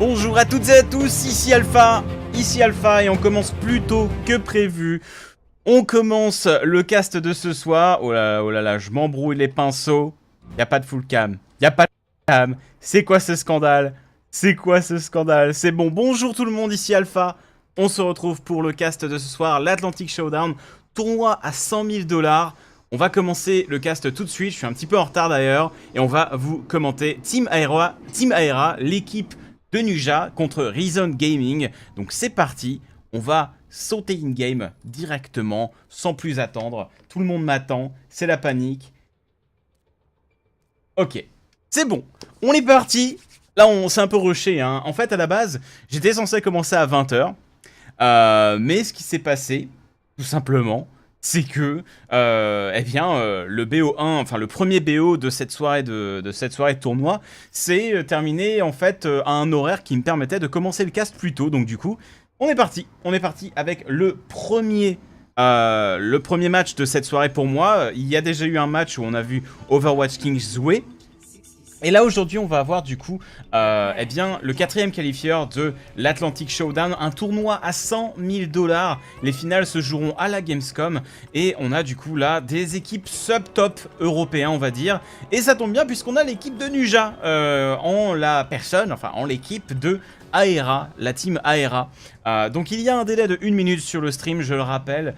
Bonjour à toutes et à tous, ici Alpha, et on commence plus tôt que prévu. On commence le cast de ce soir. Oh là là, je m'embrouille les pinceaux. Y a pas de full cam, y a pas de cam. C'est quoi ce scandale? C'est quoi ce scandale? C'est bon, bonjour tout le monde, ici Alpha. On se retrouve pour le cast de ce soir, l'Atlantic Showdown, tournoi à 100 000 $. On va commencer le cast tout de suite, je suis un petit peu en retard d'ailleurs, et on va vous commenter Team Aera, l'équipe de Nuja contre Reason Gaming. Donc c'est parti, on va sauter in-game directement, sans plus attendre. Tout le monde m'attend, c'est la panique. Ok, c'est bon, on est parti. Là, on s'est un peu rushé, hein. En fait, à la base, j'étais censé commencer à 20 h. Mais ce qui s'est passé, tout simplement, c'est que, le BO1, enfin le premier BO de cette soirée de tournoi, s'est terminé en fait à un horaire qui me permettait de commencer le cast plus tôt. Donc du coup, on est parti avec le premier match de cette soirée pour moi. Il y a déjà eu un match où on a vu Overwatch Kings jouer. Et là aujourd'hui on va avoir du coup le 4e qualifieur de l'Atlantic Showdown, un tournoi à 100 000 $. Les finales se joueront à la Gamescom et on a du coup là des équipes sub-top européens on va dire. Et ça tombe bien puisqu'on a l'équipe de Nuja en l'équipe de Aera, la team Aera. Donc il y a un délai de 1 minute sur le stream, je le rappelle.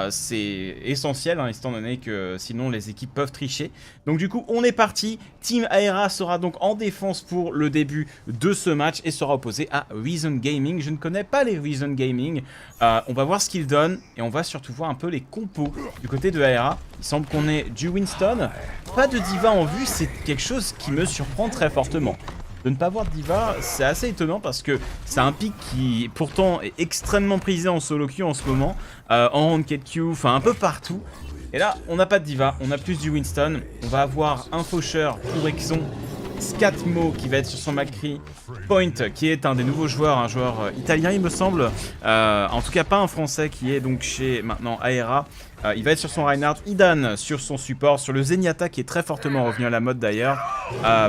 C'est essentiel, hein, étant donné que sinon les équipes peuvent tricher. Donc du coup on est parti. Team Aera sera donc en défense pour le début de ce match et sera opposé à Reason Gaming. Je ne connais pas les Reason Gaming. On va voir ce qu'ils donnent et on va surtout voir un peu les compos du côté de Aera. Il semble qu'on ait du Winston. Pas de Diva en vue, c'est quelque chose qui me surprend très fortement. De ne pas voir de Diva, c'est assez étonnant parce que c'est un pick qui pourtant est extrêmement prisé en solo queue en ce moment, en ranked queue, enfin un peu partout. Et là, on n'a pas de Diva, on a plus du Winston. On va avoir un faucheur pour Exxon, Scatmo qui va être sur son McCree, Point qui est un des nouveaux joueurs, un joueur italien il me semble, en tout cas pas un français qui est donc chez maintenant Aera. Il va être sur son Reinhardt, Idan sur son support, sur le Zenyatta qui est très fortement revenu à la mode d'ailleurs,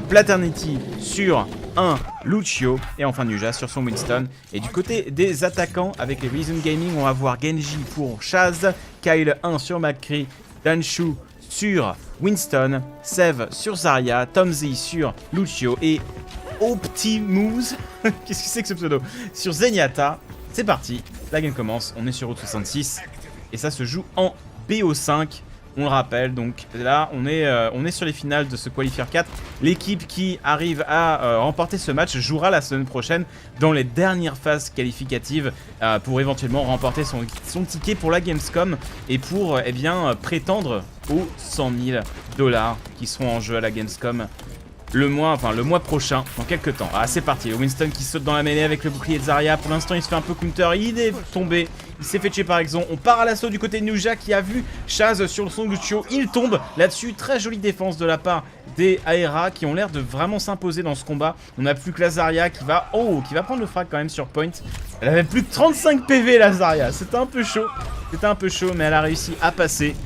Platernity sur un Lucio et enfin Nuja sur son Winston. Et du côté des attaquants avec les Reason Gaming, on va voir Genji pour Chaz, Kyle 1 sur McCree, Danshu sur Winston, Sev sur Zarya, Tomzy sur Lucio et Optimus, qu'est-ce que c'est que ce pseudo, sur Zenyatta. C'est parti, la game commence, on est sur Route 66 et ça se joue en BO5. On le rappelle, donc là on est sur les finales de ce Qualifier 4. L'équipe qui arrive à remporter ce match jouera la semaine prochaine dans les dernières phases qualificatives pour éventuellement remporter son ticket pour la Gamescom et pour prétendre aux 100 000 $ qui seront en jeu à la Gamescom le mois prochain, dans quelques temps. Ah, c'est parti, Winston qui saute dans la mêlée avec le bouclier de Zarya. Pour l'instant, il se fait un peu counter, il est tombé. Il s'est fait tuer par Exxon. On part à l'assaut du côté de Nuja qui a vu Chaz sur son Lucio. Il tombe là-dessus. Très jolie défense de la part des Aera qui ont l'air de vraiment s'imposer dans ce combat. On n'a plus que la Zarya qui va prendre le frag quand même sur Point. Elle avait plus de 35 PV la Zarya. C'était un peu chaud, mais elle a réussi à passer.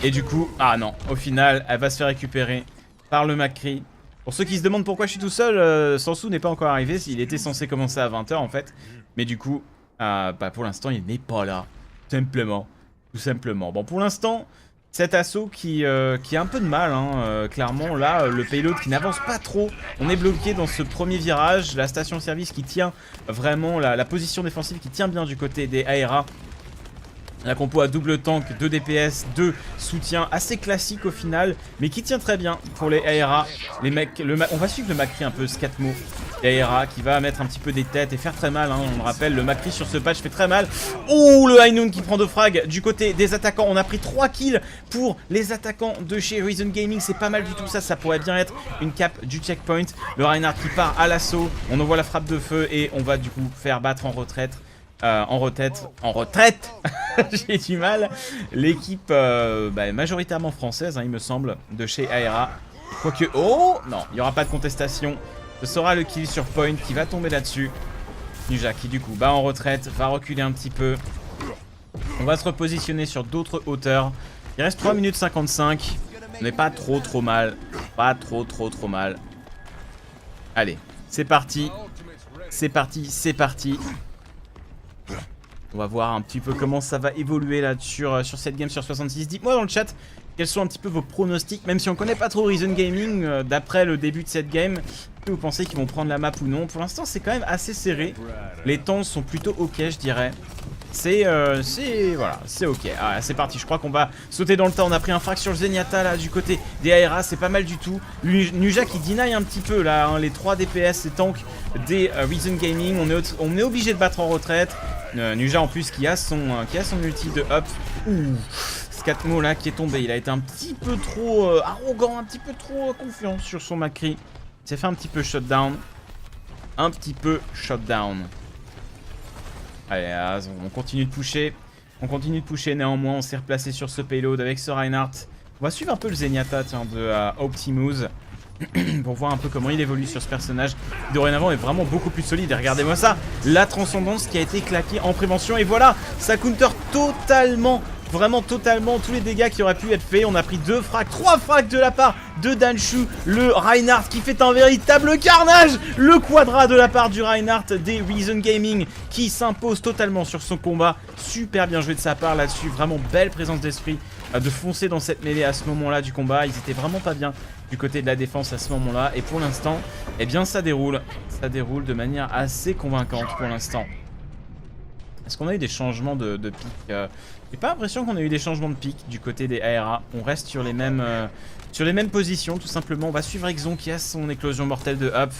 Et du coup, ah non, au final, elle va se faire récupérer par le McCree. Pour ceux qui se demandent pourquoi je suis tout seul, Sansu n'est pas encore arrivé. Il était censé commencer à 20 h en fait. Mais du coup, pour l'instant, il n'est pas là. Tout simplement. Bon, pour l'instant, cet assaut qui a un peu de mal. Hein, clairement, là, le payload qui n'avance pas trop. On est bloqué dans ce premier virage. La station-service qui tient vraiment, la position défensive qui tient bien du côté des Aera. La compo à double tank, 2 DPS, 2 soutien, assez classique au final, mais qui tient très bien pour les Aera. Les mecs, on va suivre le McCree un peu, Scatmo. Aera qui va mettre un petit peu des têtes et faire très mal, hein. On le rappelle, le McCree sur ce patch fait très mal. Oh, le High Noon qui prend 2 frags du côté des attaquants. On a pris 3 kills pour les attaquants de chez Reason Gaming, c'est pas mal du tout ça pourrait bien être une cap du checkpoint. Le Reinhardt qui part à l'assaut, on envoie la frappe de feu et on va du coup faire battre en retraite. En retraite j'ai du mal. L'équipe majoritairement française, hein, il me semble, de chez Aera. Quoique, oh non, il n'y aura pas de contestation. Ce sera le kill sur Point qui va tomber là-dessus. Nuja qui du coup bat en retraite, va reculer un petit peu. On va se repositionner sur d'autres hauteurs. Il reste 3 minutes 55. On n'est pas trop mal. Pas trop mal. Allez, c'est parti. c'est parti, c'est parti. On va voir un petit peu comment ça va évoluer là sur cette game sur 66. Dites-moi dans le chat quels sont un petit peu vos pronostics, même si on connaît pas trop Reason Gaming d'après le début de cette game. Est-ce que vous pensez qu'ils vont prendre la map ou non? Pour l'instant c'est quand même assez serré. Les temps sont plutôt ok je dirais. Voilà, c'est ok. Ah, c'est parti, je crois qu'on va sauter dans le tas. On a pris un frag sur le Zenyatta là du côté des ARA, c'est pas mal du tout. Nuja qui deny un petit peu là, hein, les 3 DPS, les tanks des Reason Gaming. On est obligé de battre en retraite. Nuja en plus qui a son ulti de up. Ouh, Scatmo là qui est tombé. Il a été un petit peu trop arrogant, un petit peu trop confiant sur son Macri. Il s'est fait un petit peu shutdown. Un petit peu shutdown. Allez, on continue de pusher. On continue de pusher néanmoins. On s'est replacé sur ce payload avec ce Reinhardt. On va suivre un peu le Zenyatta tiens, de Optimus. Pour voir un peu comment il évolue sur ce personnage. Dorénavant est vraiment beaucoup plus solide. Et regardez-moi ça. La transcendance qui a été claquée en prévention. Et voilà, ça counter totalement. Vraiment totalement tous les dégâts qui auraient pu être faits. On a pris 2 frags, 3 frags de la part de Danshu. Le Reinhardt qui fait un véritable carnage. Le quadra de la part du Reinhardt des Reason Gaming qui s'impose totalement sur son combat. Super bien joué de sa part là-dessus. Vraiment belle présence d'esprit de foncer dans cette mêlée à ce moment-là du combat. Ils étaient vraiment pas bien du côté de la défense à ce moment-là. Et pour l'instant, eh bien ça déroule. Ça déroule de manière assez convaincante pour l'instant. Est-ce qu'on a eu des changements de pic J'ai pas l'impression qu'on a eu des changements de pic du côté des ARA. On reste sur les mêmes positions tout simplement. On va suivre Exon qui a son éclosion mortelle de up.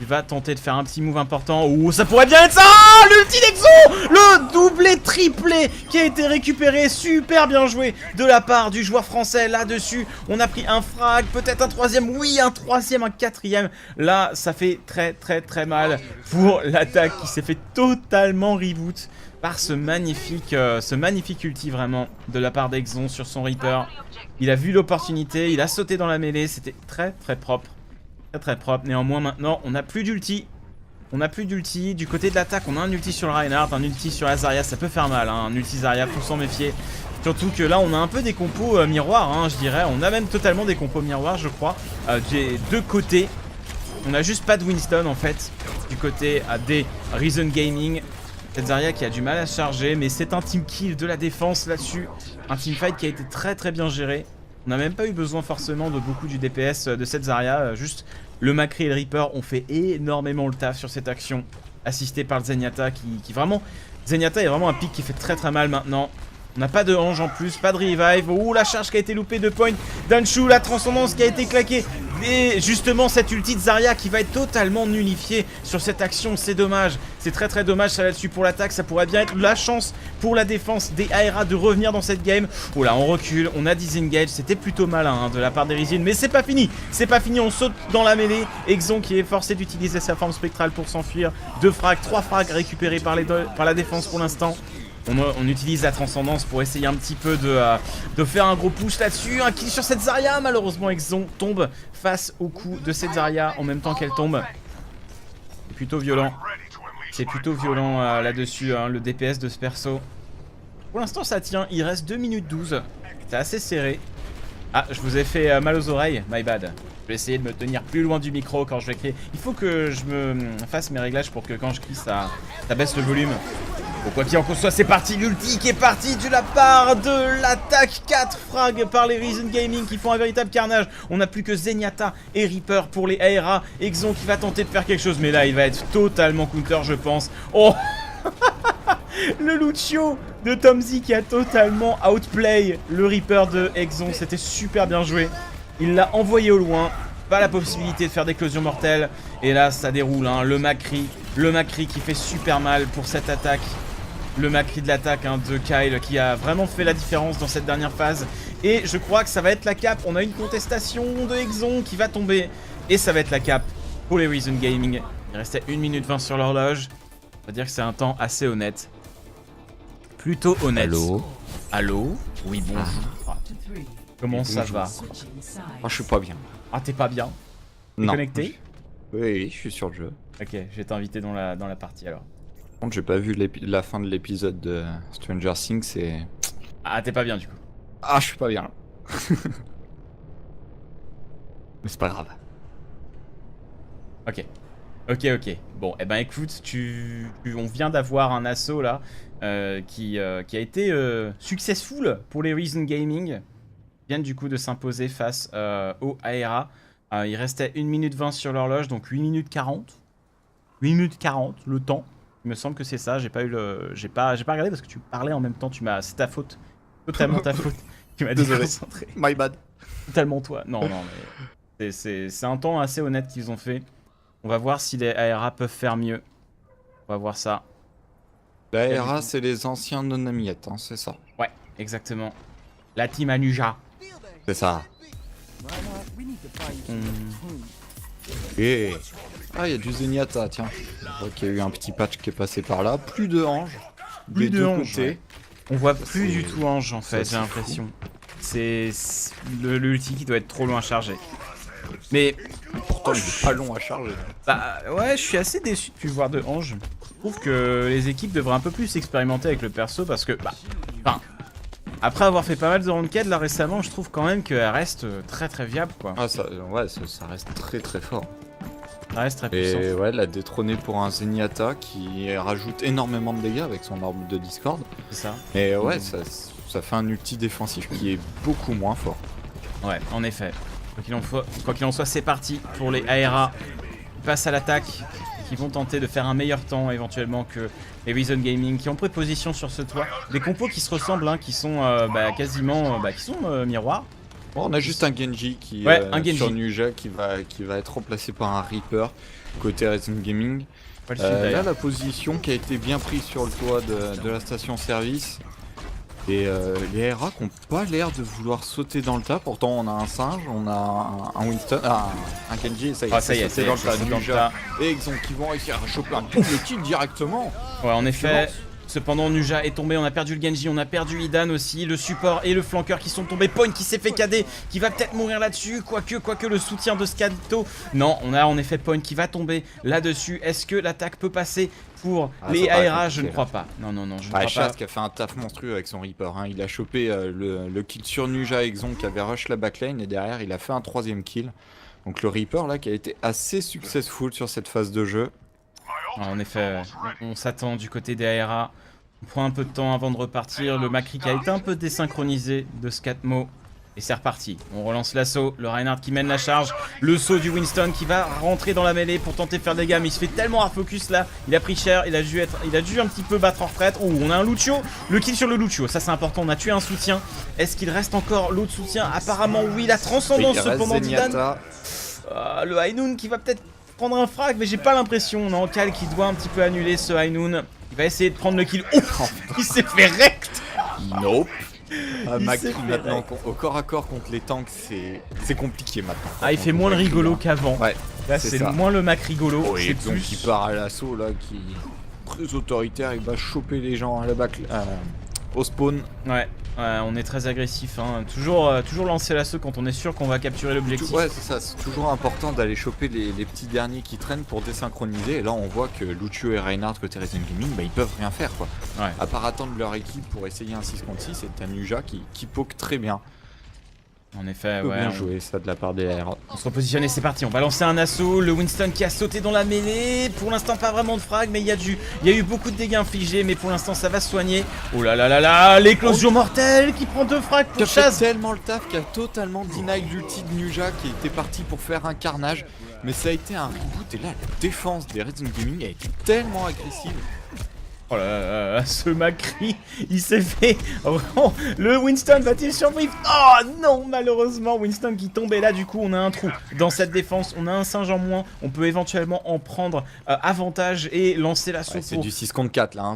Il va tenter de faire un petit move important. Ouh, ça pourrait bien être ça. L'ulti d'Exon. Le doublé triplé qui a été récupéré. Super bien joué de la part du joueur français là-dessus. On a pris un frag, peut-être un troisième. Oui, un troisième, un quatrième. Là, ça fait très mal pour l'attaque qui s'est fait totalement reboot par ce magnifique ulti vraiment de la part d'Exon sur son Reaper. Il a vu l'opportunité, il a sauté dans la mêlée. C'était très propre. Très propre. Néanmoins maintenant on n'a plus d'ulti. On n'a plus d'ulti. Du côté de l'attaque on a un ulti sur le Reinhardt, un ulti sur la Zarya. Ça peut faire mal hein, un ulti Zarya, faut s'en méfier. Surtout que là on a un peu des compos miroirs hein, je dirais. On a même totalement des compos miroirs je crois. Des deux côtés. On a juste pas de Winston en fait. Du côté des Reason Gaming. Cette Zarya qui a du mal à se charger. Mais c'est un team kill de la défense là-dessus. Un teamfight qui a été très bien géré. On n'a même pas eu besoin forcément de beaucoup du DPS de cette Zarya. Juste le Macri et le Reaper ont fait énormément le taf sur cette action. Assisté par le Zenyatta qui vraiment... Zenyatta est vraiment un pick qui fait très mal maintenant. On n'a pas de Ange en plus, pas de revive. Ouh, la charge qui a été loupée de point. Danshu, la transcendance qui a été claquée. Et justement, cette ulti de Zarya qui va être totalement nullifiée sur cette action. C'est dommage. C'est très dommage ça là-dessus pour l'attaque. Ça pourrait bien être la chance pour la défense des ARA de revenir dans cette game. Oh là, on recule. On a disengage. C'était plutôt malin hein, de la part des Reason. Mais c'est pas fini. C'est pas fini. On saute dans la mêlée. Exon qui est forcé d'utiliser sa forme spectrale pour s'enfuir. 2 frags, 3 frags récupérés par la défense pour l'instant. On utilise la transcendance pour essayer un petit peu de faire un gros push là-dessus. Un kill sur cette Zarya. Malheureusement, Exon tombe face au coup de cette Zarya en même temps qu'elle tombe. C'est plutôt violent. C'est plutôt violent là-dessus, hein, le DPS de ce perso. Pour l'instant, ça tient. Il reste 2 minutes 12. C'est assez serré. Ah, je vous ai fait mal aux oreilles. My bad. Je vais essayer de me tenir plus loin du micro quand je vais crier. Il faut que je me fasse mes réglages pour que quand je crie, ça baisse le volume. Bon, quoi qu'il en soit, c'est parti. L'ulti qui est parti de la part de l'attaque. 4 frags par les Reason Gaming qui font un véritable carnage. On n'a plus que Zenyatta et Reaper pour les ARA. Exon qui va tenter de faire quelque chose. Mais là, il va être totalement counter, je pense. Oh le Lucio de Tomzy qui a totalement outplay le Reaper de Exon. C'était super bien joué. Il l'a envoyé au loin. Pas la possibilité de faire d'éclosion mortelle. Et là, ça déroule. Hein. Le Macri qui fait super mal pour cette attaque. Le Macri de l'attaque hein, de Kyle qui a vraiment fait la différence dans cette dernière phase. Et je crois que ça va être la cape. On a une contestation de Exon qui va tomber. Et ça va être la cape pour les Reason Gaming. Il restait 1 minute 20 sur l'horloge. On va dire que c'est un temps assez honnête. Plutôt honnête. Allô? Allô? Oui, bonjour. Ah. Comment ça va? Ah, je suis pas bien. Ah, t'es pas bien? T'es connecté? Oui, je suis sur le jeu. Ok, je vais t'inviter dans la partie alors. Par contre, j'ai pas vu la fin de l'épisode de Stranger Things et... Ah, t'es pas bien du coup. Ah, je suis pas bien. Mais c'est pas grave. Ok. Ok, ok. Bon, eh ben écoute, on vient d'avoir un assaut là qui a été successful pour les Reason Gaming. Ils viennent du coup de s'imposer face au ARA. Il restait 1 minute 20 sur l'horloge, donc 8 minutes 40. 8 minutes 40, le temps. Il me semble que c'est ça. J'ai pas regardé parce que tu parlais en même temps. C'est ta faute. Totalement ta faute. Tu m'as déconcentré. My bad. Totalement toi. Non, non, mais c'est un temps assez honnête qu'ils ont fait. On va voir si les ARA peuvent faire mieux. On va voir ça. La ARA, c'est les anciens non-amiettes, hein, c'est ça. Ouais, exactement. La team Anuja. C'est ça. Et... Ah, il y a du Zenyatta, tiens. Je vois qu'il y a eu un petit patch qui est passé par là. Plus de Ange. Plus de Ange. Ouais. On voit plus du tout Ange en fait, j'ai l'impression. C'est le ulti qui doit être trop loin à charger. Mais pourtant, il est pas long à charger. Bah ouais, je suis assez déçu de plus voir de Ange. Je trouve que les équipes devraient un peu plus expérimenter avec le perso parce que, après avoir fait pas mal de ranked là récemment, je trouve quand même qu'elle reste très très viable quoi. Ah ça, ouais, ça reste très très fort. Ça reste très puissant. Et ouais, la détrôner pour un Zenyatta qui rajoute énormément de dégâts avec son arme de Discord. C'est ça. Et ouais, ça fait un ulti défensif qui est beaucoup moins fort. Ouais, en effet. Quoi qu'il en soit, c'est parti pour les ARA. Ils passent à l'attaque, qui vont tenter de faire un meilleur temps éventuellement que les Reason Gaming, qui ont pris position sur ce toit. Des compos qui se ressemblent, hein, qui sont quasiment miroirs. Bon, on a juste un Genji qui un Genji. sur Nuja qui va être remplacé par un Reaper côté Reason Gaming. Là, la position qui a été bien prise sur le toit de la station service. Et les ARA qui n'ont pas l'air de vouloir sauter dans le tas. Pourtant, on a un singe, on a un Winston, un Genji, et ça y est, c'est dans le tas. Nuja et Exon qui vont réussir à choper un double kill directement. Ouais, en effet. Cependant, Nuja est tombé, on a perdu le Genji, on a perdu Idan aussi, le support et le flanqueur qui sont tombés. Point qui s'est fait cader, qui va peut-être mourir là-dessus, quoique le soutien de Scato. Non, on a en effet Point qui va tomber là-dessus. Est-ce que l'attaque peut passer pour les ARA? Je ne crois pas. Non, je ne crois Chaz pas. qui a fait un taf monstrueux avec son Reaper. Hein. Il a chopé le kill sur Nuja Exon qui avait rush la backline et derrière il a fait un 3ème kill. Donc le Reaper là qui a été assez successful sur cette phase de jeu. En effet, on s'attend du côté des ARA. On prend un peu de temps avant de repartir. Le Macri qui a été un peu désynchronisé de Scatmo. Et c'est reparti. On relance l'assaut. Le Reinhardt qui mène la charge. Le saut du Winston qui va rentrer dans la mêlée pour tenter de faire des dégâts. Mais il se fait tellement hard focus là. Il a pris cher. Il a dû un petit peu battre en retraite. Oh, on a un Lucio. Le kill sur le Lucio. Ça, c'est important. On a tué un soutien. Est-ce qu'il reste encore l'autre soutien? Apparemment, oui. La transcendance cependant d'Idan. Le Hainoun qui va peut-être prendre un frag. Mais j'ai pas l'impression. Non, Cal qui doit un petit peu annuler ce Hainoun. Il va essayer de prendre le kill. Oh, il s'est fait rect. Nope. Macri maintenant au corps à corps contre les tanks, c'est compliqué maintenant. Ah, il fait moins le rigolo qu'avant. Ouais. Là, c'est moins le Mac rigolo. Oh, c'est donc il part à l'assaut là, qui est très autoritaire. Il va choper les gens à la back, au spawn. Ouais. On est très agressif, hein. Toujours lancer l'assaut quand on est sûr qu'on va capturer l'objectif. Ouais, c'est ça, c'est toujours important d'aller choper les petits derniers qui traînent pour désynchroniser. Et là, on voit que Lucio et Reinhardt côté Reason Gaming, ils peuvent rien faire quoi. Ouais. À part attendre leur équipe pour essayer un 6 contre 6, et Nuja qui poke très bien. En effet, bien joué ça de la part des ARA. On se repositionne et c'est parti, on va lancer un assaut. Le Winston qui a sauté dans la mêlée. Pour l'instant, pas vraiment de frag, mais il y a eu beaucoup de dégâts infligés. Mais pour l'instant, ça va se soigner. Oh là là là là, l'éclosion mortelle qui prend 2 frags pour Chaz. Tellement le taf qui a totalement deny l'ulti de Nuja qui était parti pour faire un carnage. Mais ça a été un reboot et là, la défense des Reason Gaming a été tellement agressive. Oh là là, ce Macri, il s'est fait... Oh, le Winston va-t-il survivre? Oh non, malheureusement, Winston qui tombe. Et là, du coup, on a un trou dans cette défense. On a un singe en moins. On peut éventuellement en prendre avantage et lancer l'assaut. Ouais, c'est du 6 contre 4 là. Hein.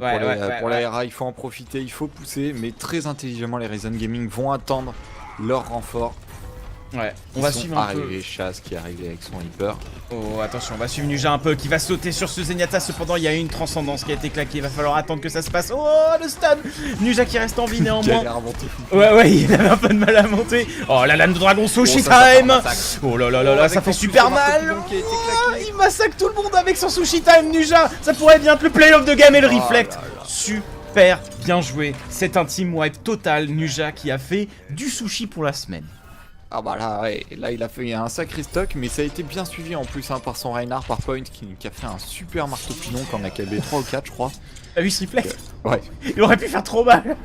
Pour la RA, il faut en profiter, il faut pousser. Mais très intelligemment, les Reason Gaming vont attendre leur renfort. Ouais, on va suivre un peu. Chaz qui est arrivé avec son Reaper. Oh, attention, on va suivre Nuja un peu qui va sauter sur ce Zenyatta. Cependant, il y a une transcendance qui a été claquée. Il va falloir attendre que ça se passe. Oh, le stun. Nuja qui reste en vie néanmoins. Ouais, il avait un peu de mal à monter. Oh, la lame de dragon, Sushi Time. Oh là là là là, ça fait super mal. Il massacre tout le monde avec son Sushi Time, Nuja. Ça pourrait bien être le play-off de game et le reflect. Super bien joué. C'est un team wipe total. Nuja qui a fait du sushi pour la semaine. Ah bah là, ouais, là il a fait un sacré stock, mais ça a été bien suivi en plus par son Reinhardt par Point qui a fait un super marteau pilon qu'on a KB 3 ou 4 je crois. T'as vu ce reflex? Ouais. Il aurait pu faire trop mal.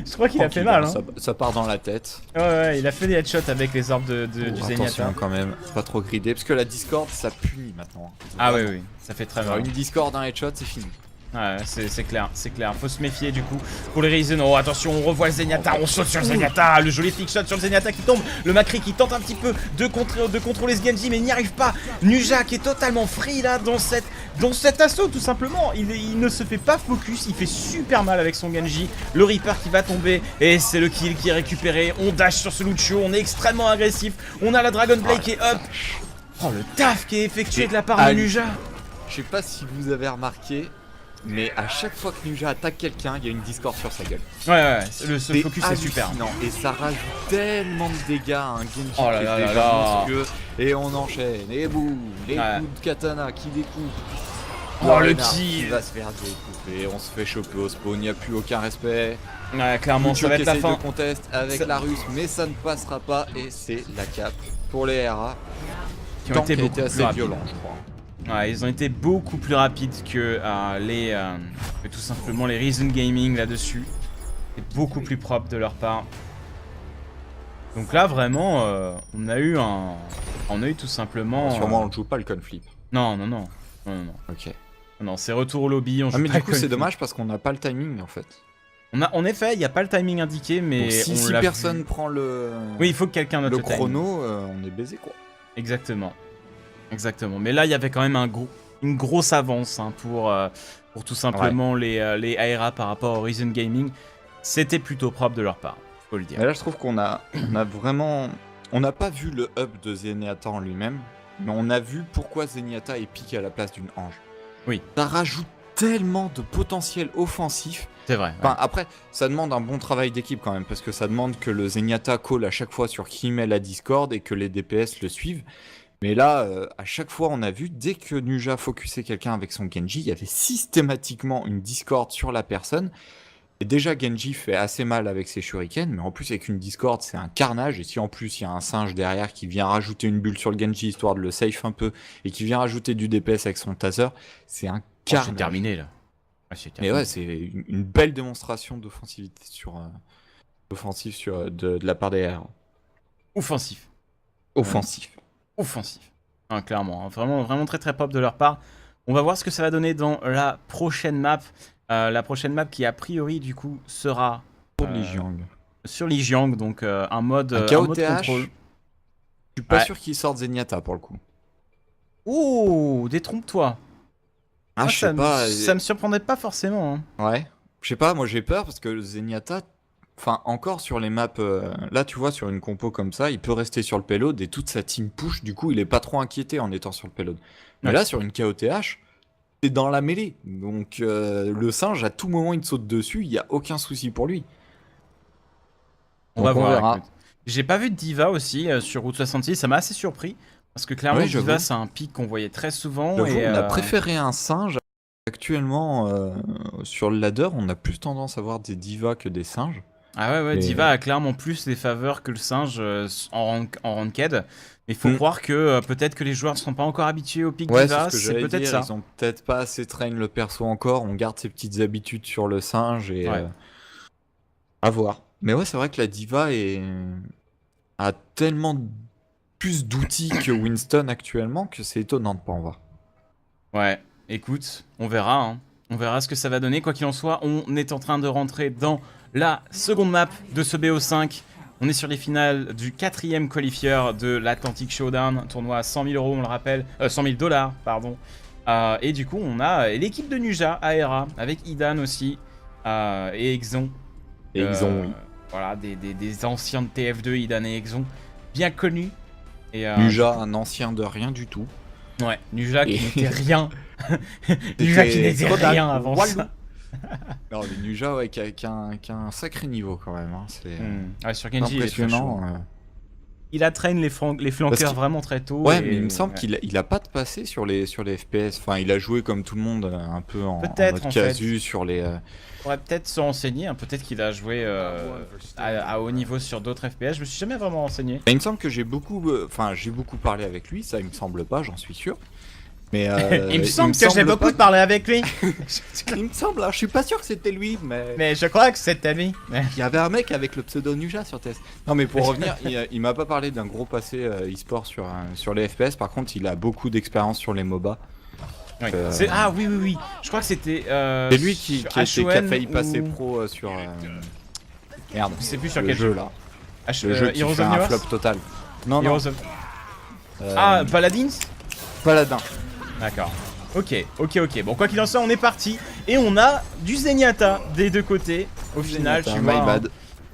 Je crois qu'il a fait mal. Hein. Ça part dans la tête. Ouais, il a fait des headshots avec les orbes du Zenyatta. Attention quand même, pas trop grider, parce que la Discord ça punit maintenant. Ah oui, ça fait très mal. Une Discord, un headshot, c'est fini. Ouais, c'est clair. Faut se méfier du coup. Pour les Ryzen, oh attention, on revoit le Zenyatta, on saute sur le Zenyatta, le joli flick shot sur le Zenyatta qui tombe, le Macri qui tente un petit peu de contrôler ce Genji, mais il n'y arrive pas. Nuja qui est totalement free là dans cet assaut tout simplement. Il ne se fait pas focus, il fait super mal avec son Genji. Le Reaper qui va tomber et c'est le kill qui est récupéré. On dash sur ce Lucio, on est extrêmement agressif. On a la Dragon Blade qui est up. Oh le taf qui est effectué de la part de Nuja. Je sais pas si vous avez remarqué, mais à chaque fois que Nuja attaque quelqu'un, il y a une Discord sur sa gueule. Ouais, ce focus c'est super. Et ça rajoute tellement de dégâts à un Genji qui est déjà monstrueux. Et on enchaîne, et boum, les coups de katana qui découpent. Oh le kill qui va se faire découper, on se fait choper au spawn, il n'y a plus aucun respect. Ouais, clairement, ça va être la fin. De contest avec la russe, mais ça ne passera pas et c'est la cape pour les RA. Qui ont été beaucoup assez violents, je crois. Ouais, ils ont été beaucoup plus rapides que tout simplement les Ryzen Gaming là-dessus. C'est beaucoup plus propre de leur part. Donc là, vraiment, on a eu tout simplement... Sûrement, on ne joue pas le conflip. Non. Ok. Non, c'est retour au lobby, on joue mais pas du coup, c'est dommage parce qu'on n'a pas le timing, en fait. En effet, il n'y a pas le timing indiqué, mais... Donc, si personne prend le... Oui, il faut que quelqu'un note le chrono, on est baisé, quoi. Exactement. Mais là, il y avait quand même une grosse avance hein, pour tout simplement les ARA par rapport au Ryzen Gaming. C'était plutôt propre de leur part, faut le dire. Mais là, je trouve qu'on a vraiment... On n'a pas vu le up de Zenyatta en lui-même, mais on a vu pourquoi Zenyatta est piqué à la place d'une Ange. Oui. Ça rajoute tellement de potentiel offensif. C'est vrai. Enfin, après, ça demande un bon travail d'équipe quand même, parce que ça demande que le Zenyatta call à chaque fois sur qui met la Discord et que les DPS le suivent. Mais là, à chaque fois, on a vu, dès que Nuja focusait quelqu'un avec son Genji, il y avait systématiquement une Discord sur la personne. Et déjà, Genji fait assez mal avec ses shurikens, mais en plus, avec une Discord, c'est un carnage. Et si en plus, il y a un singe derrière qui vient rajouter une bulle sur le Genji, histoire de le safe un peu, et qui vient rajouter du DPS avec son taser, c'est un carnage. C'est terminé, là. Mais ouais, c'est une belle démonstration d'offensivité de la part des R. Offensif. Ah, clairement, hein. Vraiment très très pop de leur part. On va voir ce que ça va donner dans la prochaine map. La prochaine map qui a priori du coup sera sur Lijiang, donc un mode contrôle. Je suis pas sûr qu'ils sortent Zenyatta pour le coup. Ouh, détrompe-toi. Ah, je sais pas. Ça me surprendrait pas forcément. Hein. Ouais. Je sais pas, moi j'ai peur parce que le Zenyatta, enfin encore sur les maps, là tu vois sur une compo comme ça, il peut rester sur le payload et toute sa team push, du coup il est pas trop inquiété en étant sur le payload. Mais là sur une KOTH, c'est dans la mêlée, donc le singe à tout moment il te saute dessus, il y a aucun souci pour lui. On va voir. J'ai pas vu de Diva aussi sur Route 66, ça m'a assez surpris. Parce que clairement, Diva, c'est un pic qu'on voyait très souvent. On a préféré un singe. Actuellement, sur le ladder, on a plus tendance à voir des divas que des singes. Ah ouais, Diva a clairement plus des faveurs que le singe en ranked. Mais il faut croire que peut-être que les joueurs ne sont pas encore habitués au pic Diva, c'est peut-être ça. Ils ont peut-être pas assez train le perso encore, on garde ses petites habitudes sur le singe et à voir. Mais ouais, c'est vrai que la Diva a tellement plus d'outils que Winston actuellement que c'est étonnant de pas en voir. Ouais, écoute, on verra. Hein. On verra ce que ça va donner. Quoi qu'il en soit, on est en train de rentrer dans la seconde map de ce BO5. On est sur les finales du 4e qualifieur de l'Atlantic Showdown, un tournoi à 100 000 €, on le rappelle, 100 000 $, pardon. Et du coup, on a l'équipe de Nuja, ARA, avec Idan aussi, et Exon. Oui. Voilà, des anciens de TF2, Idan et Exon, bien connus. Et, Nuja, un ancien de rien du tout. Ouais, Nuja qui n'était rien. Nuja qui n'était rien avant ça. Non, mais Nuja, ouais, qui a un sacré niveau quand même. Hein. C'est sur Genji, impressionnant. il attraîne les flanqueurs vraiment très tôt. Ouais, mais il me semble qu'il a pas de passé sur les FPS. Enfin, il a joué comme tout le monde, un peu en mode casu sur les... On pourrait peut-être se renseigner, hein. Peut-être qu'il a joué à haut niveau sur d'autres FPS. Je me suis jamais vraiment renseigné. Il me semble que j'ai beaucoup parlé avec lui, ça il me semble pas, j'en suis sûr. Mais il me semble que j'ai beaucoup parlé avec lui. Il me semble, alors, je suis pas sûr que c'était lui, mais je crois que c'était lui. Il y avait un mec avec le pseudo Nuja sur TS. Non mais pour revenir, il m'a pas parlé d'un gros passé e-sport sur les FPS, par contre il a beaucoup d'expérience sur les MOBA. Oui. Ah oui, je crois que c'était... c'est lui qui a failli passer pro sur... Merde, c'est plus sur le quel jeu là. Le jeu qui fait un flop total. Non. Paladins. Paladin. D'accord. Ok. Bon, quoi qu'il en soit, on est parti. Et on a du Zenyatta des deux côtés. Au final, tu vois.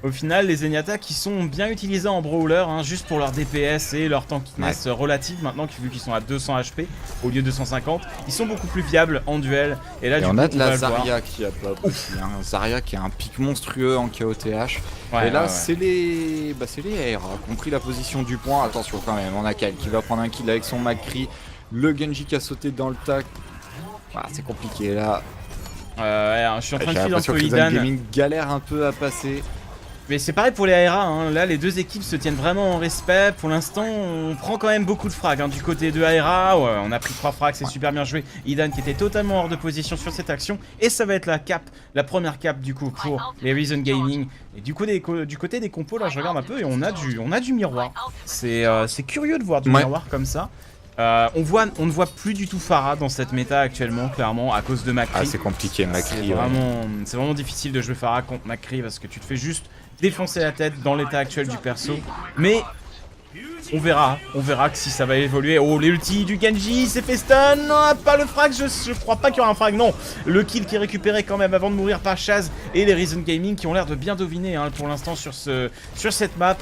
Au final, les Zenyatta qui sont bien utilisés en brawler, hein, juste pour leur DPS et leur tankiness relative. Maintenant, vu qu'ils sont à 200 HP au lieu de 250, ils sont beaucoup plus viables en duel. Et là, on a de la Zarya qui a pas aussi. Zarya qui a un pic monstrueux en KOTH. Et là, c'est les ARA qui ont pris la position du point. Attention quand même, on a Kyle qui va prendre un kill avec son McCree. Le Genji qui a sauté dans le tac. Ah, c'est compliqué là. Je suis en train de filer entre Idan. Gaming galère un peu à passer. Mais c'est pareil pour les ARA, hein. Là les deux équipes se tiennent vraiment en respect. Pour l'instant on prend quand même beaucoup de frags hein. Du côté de ARA, on a pris 3 frags, c'est super bien joué. Idan qui était totalement hors de position sur cette action. Et ça va être la première cap du coup pour les Reason Gaming. Et du côté des compos là je regarde un peu et on a du miroir. C'est curieux de voir du miroir comme ça. On ne voit plus du tout Pharah dans cette méta actuellement, clairement, à cause de McCree. Ah, c'est compliqué, McCree. C'est vraiment difficile de jouer Pharah contre McCree parce que tu te fais juste défoncer la tête dans l'état actuel du perso. Mais on verra que si ça va évoluer. Oh, l'ulti du Genji, c'est fait stun. Non, pas le frag, je crois pas qu'il y aura un frag, non. Le kill qui est récupéré quand même avant de mourir par Chaz et les Reason Gaming qui ont l'air de bien dominer hein, pour l'instant sur cette map.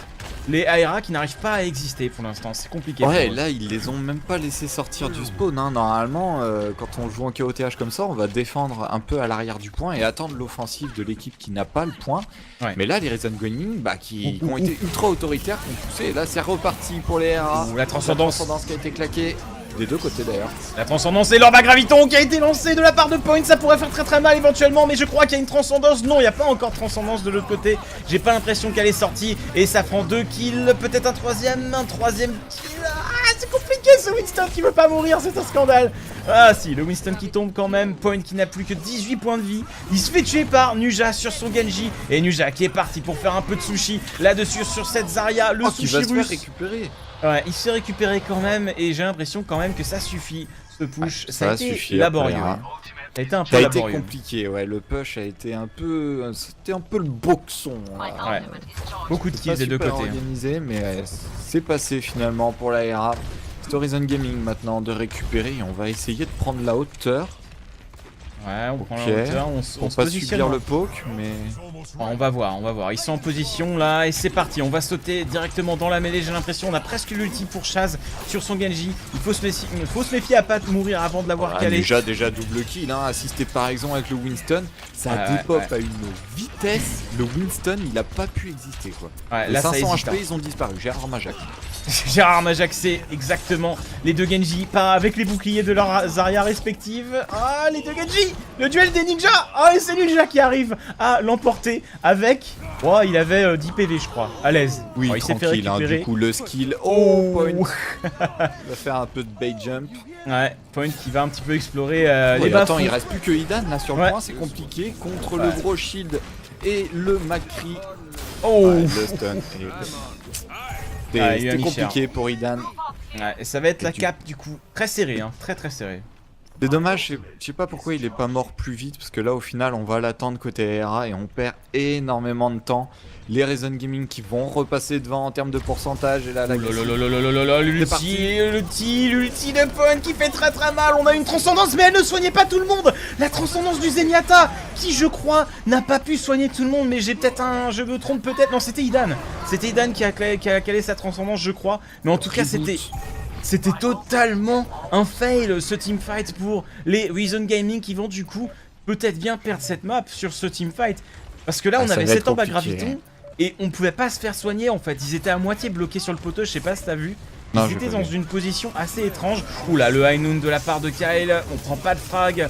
Les ARA qui n'arrivent pas à exister pour l'instant, c'est compliqué. Ouais, là ils les ont même pas laissé sortir du spawn. Hein. Normalement, quand on joue en KOTH comme ça, on va défendre un peu à l'arrière du point et attendre l'offensive de l'équipe qui n'a pas le point. Ouais. Mais là, les Reason Gaming, qui ont été ultra autoritaires, qui ont poussé. Et là, c'est reparti pour les ARA. La transcendance qui a été claquée. Des deux côtés d'ailleurs. La transcendance et l'orbe à graviton qui a été lancé de la part de Point, ça pourrait faire très mal éventuellement, mais je crois qu'il y a une transcendance. Non, il n'y a pas encore de transcendance de l'autre côté. J'ai pas l'impression qu'elle est sortie et ça prend 2 kills, peut-être un troisième kill. Ah, c'est compliqué ce Winston qui veut pas mourir, c'est un scandale. Ah si, le Winston qui tombe quand même, Point qui n'a plus que 18 points de vie. Il se fait tuer par Nuja sur son Genji et Nuja qui est parti pour faire un peu de sushi là-dessus sur cette Zarya, le sushi qui va se russe. faire récupérer. Ouais, il se fait récupérer quand même et j'ai l'impression quand même que ça suffit, ce push. Ça a été laborieux. Ça a été un peu laborieux. Ça a été compliqué, ouais. Le push a été un peu... C'était un peu le boxon. Ouais. Beaucoup de kills des deux côtés. Organisé, mais c'est passé finalement pour la RA. C'est Horizon Gaming maintenant de récupérer et on va essayer de prendre la hauteur. Ouais, on prend la hauteur, on se positionne. Subir le poke, mais... On va voir. Ils sont en position là et c'est parti. On va sauter directement dans la mêlée, j'ai l'impression. On a presque l'ulti pour Chaz sur son Genji. Il faut se méfier à pas mourir avant de l'avoir calé. Déjà double kill, hein, assisté par exemple avec le Winston. Ça dépop à une vitesse. Le Winston, il a pas pu exister quoi. Ouais, les là, 500 HP, ils ont disparu. Gérard Majak. Gérard Majak, c'est exactement les deux Genji, pas avec les boucliers de leurs Zarya respectives. Ah, les deux Genji, le duel des ninjas. Ah, et c'est Ninja qui arrive à l'emporter avec... Oh, il avait 10 PV, je crois, à l'aise. Oui, il s'est fait récupérer. Hein, du coup, le skill... Point. Il va faire un peu de bait jump. Ouais, Point qui va un petit peu explorer les bas. Attends, il reste plus que Idan, là, sur le point, c'est compliqué. Contre le gros shield et le McCree. Le stun. C'était compliqué pour Idan. Ouais, et ça va être la cap du coup. Très serré, hein. Très serré. C'est dommage, je sais pas pourquoi il est pas mort plus vite, parce que là au final on va l'attendre côté ARA et on perd énormément de temps. Les Reason Gaming qui vont repasser devant en termes de pourcentage et là l'ulti de Point qui fait très mal. On a une transcendance mais elle ne soignait pas tout le monde. La transcendance du Zenyatta qui je crois n'a pas pu soigner tout le monde, mais j'ai peut-être je me trompe peut-être. Non, c'était Idan. C'était Idan qui a calé sa transcendance je crois, mais en tout cas c'était totalement un fail ce teamfight pour les Reason Gaming qui vont du coup peut-être bien perdre cette map sur ce teamfight. Parce que là on avait cet orbe à graviton et on pouvait pas se faire soigner en fait. Ils étaient à moitié bloqués sur le poteau, je sais pas si t'as vu. Ils étaient dans une position assez étrange. Oula, le high noon de la part de Kyle, on prend pas de frag.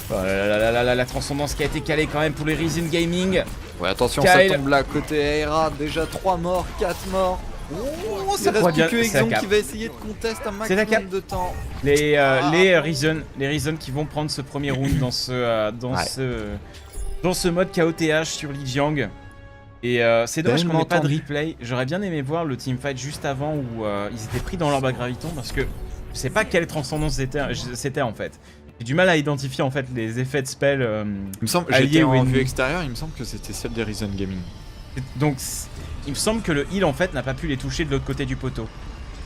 Oh là là, la transcendance qui a été calée quand même pour les Risen Gaming. Ouais, attention, Kyle. ça tombe là, côté Aera, déjà 3 morts, 4 morts. Oh, ça reste plus que Exon qui va essayer de contester un maximum de temps. Les Risen qui vont prendre ce premier round dans ce mode KOTH sur Li Jiang. Et c'est dommage qu'on n'ait pas de replay. J'aurais bien aimé voir le teamfight juste avant où ils étaient pris dans l'orbe à graviton parce que je sais pas quelle transcendance c'était en fait. J'ai du mal à identifier en fait les effets de spell. Il me semble, j'étais en vue extérieure, il me semble que c'était celle des Risen Gaming. Donc il me semble que le heal en fait n'a pas pu les toucher de l'autre côté du poteau.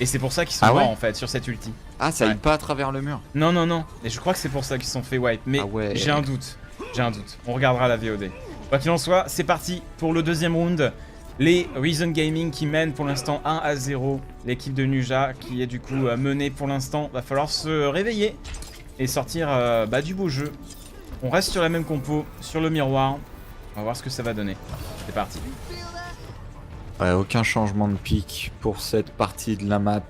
Et c'est pour ça qu'ils sont morts en fait sur cette ulti. Ah, ça aille pas à travers le mur. Non. Et je crois que c'est pour ça qu'ils se sont fait wipe. Mais j'ai un doute. On regardera la VOD. Quoi qu'il en soit, c'est parti pour le deuxième round. Les Risen Gaming qui mènent pour l'instant 1-0. L'équipe de Nuja qui est du coup menée pour l'instant. Va falloir se réveiller et sortir du beau jeu. On reste sur la même compo, sur le miroir. On va voir ce que ça va donner. C'est parti. Ouais, aucun changement de pic pour cette partie de la map.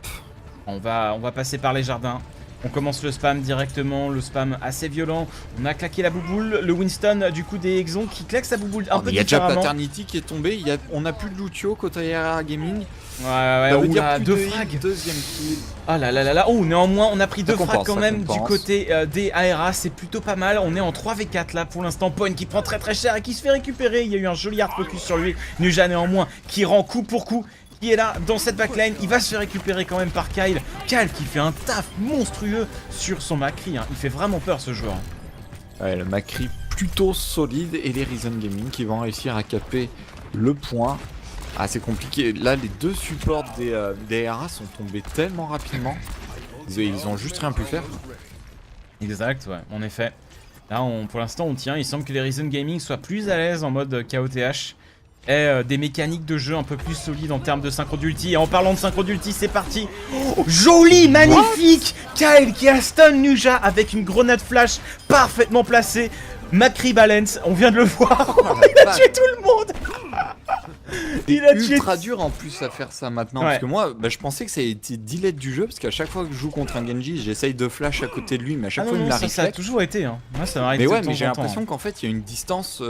On va passer par les jardins. On commence le spam directement, le spam assez violent. On a claqué la bouboule, le Winston du coup des Exons qui claque sa bouboule un peu différemment. Il y a déjà Paternity qui est tombé, on a plus de Lucio côté Aera Gaming. Ouais, deux frags. Deuxième kill. Ah là. Oh, néanmoins, on a pris 2 frags quand même du côté des Aera, c'est plutôt pas mal. On est en 3v4 là pour l'instant. Point qui prend très cher et qui se fait récupérer. Il y a eu un joli hard focus sur lui. Nuja néanmoins qui rend coup pour coup. Qui est là dans cette backline, il va se faire récupérer quand même par Kyle. Kyle qui fait un taf monstrueux sur son Macri, hein. Il fait vraiment peur ce joueur. Ouais, le Macri plutôt solide et les Risen Gaming qui vont réussir à caper le point. Ah, c'est compliqué, là les deux supports des RA sont tombés tellement rapidement, ils ont juste rien pu faire. Exact, ouais, en effet. Là pour l'instant on tient, il semble que les Risen Gaming soient plus à l'aise en mode KOTH. Et des mécaniques de jeu un peu plus solides en termes de synchro d'ulti. Et en parlant de synchro d'ulti, c'est parti. Oh, joli, magnifique. Kyle qui a stun Nuja avec une grenade flash parfaitement placée. Macri balance, on vient de le voir. Il a tué tout le monde. Il a ultra dur en plus à faire ça maintenant. Parce que moi, je pensais que ça a été delay du jeu. Parce qu'à chaque fois que je joue contre un Genji, j'essaye de flash à côté de lui. Mais à chaque fois, il me la reflète. Ça a toujours été. Hein. Moi, ça m'arrive. Mais j'ai l'impression qu'en fait, il y a une distance.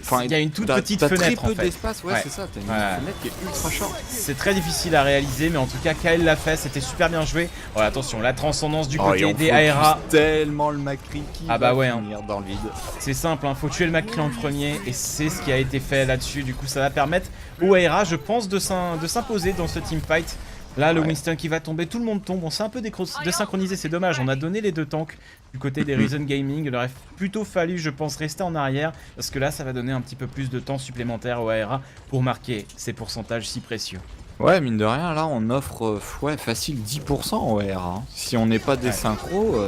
Enfin, il y a une toute petite fenêtre très peu d'espace, c'est ça, t'as une fenêtre qui est ultra short. C'est très difficile à réaliser, mais en tout cas, Kyle l'a fait, c'était super bien joué. Oh, attention, la transcendance du côté des Aera. Tellement le Macri qui va finir dans le vide. C'est simple, faut tuer le Macri en premier, et c'est ce qui a été fait là-dessus. Du coup, ça va permettre aux Aera, je pense, de s'imposer dans ce teamfight. Là, le Winston qui va tomber, tout le monde tombe. On s'est un peu désynchronisé, c'est dommage. On a donné les 2 tanks du côté des Risen Gaming. Il aurait plutôt fallu, je pense, rester en arrière. Parce que là, ça va donner un petit peu plus de temps supplémentaire au Aera pour marquer ces pourcentages si précieux. Ouais, mine de rien, là, on offre facile 10% au Aera. Hein. Si on n'est pas des synchros,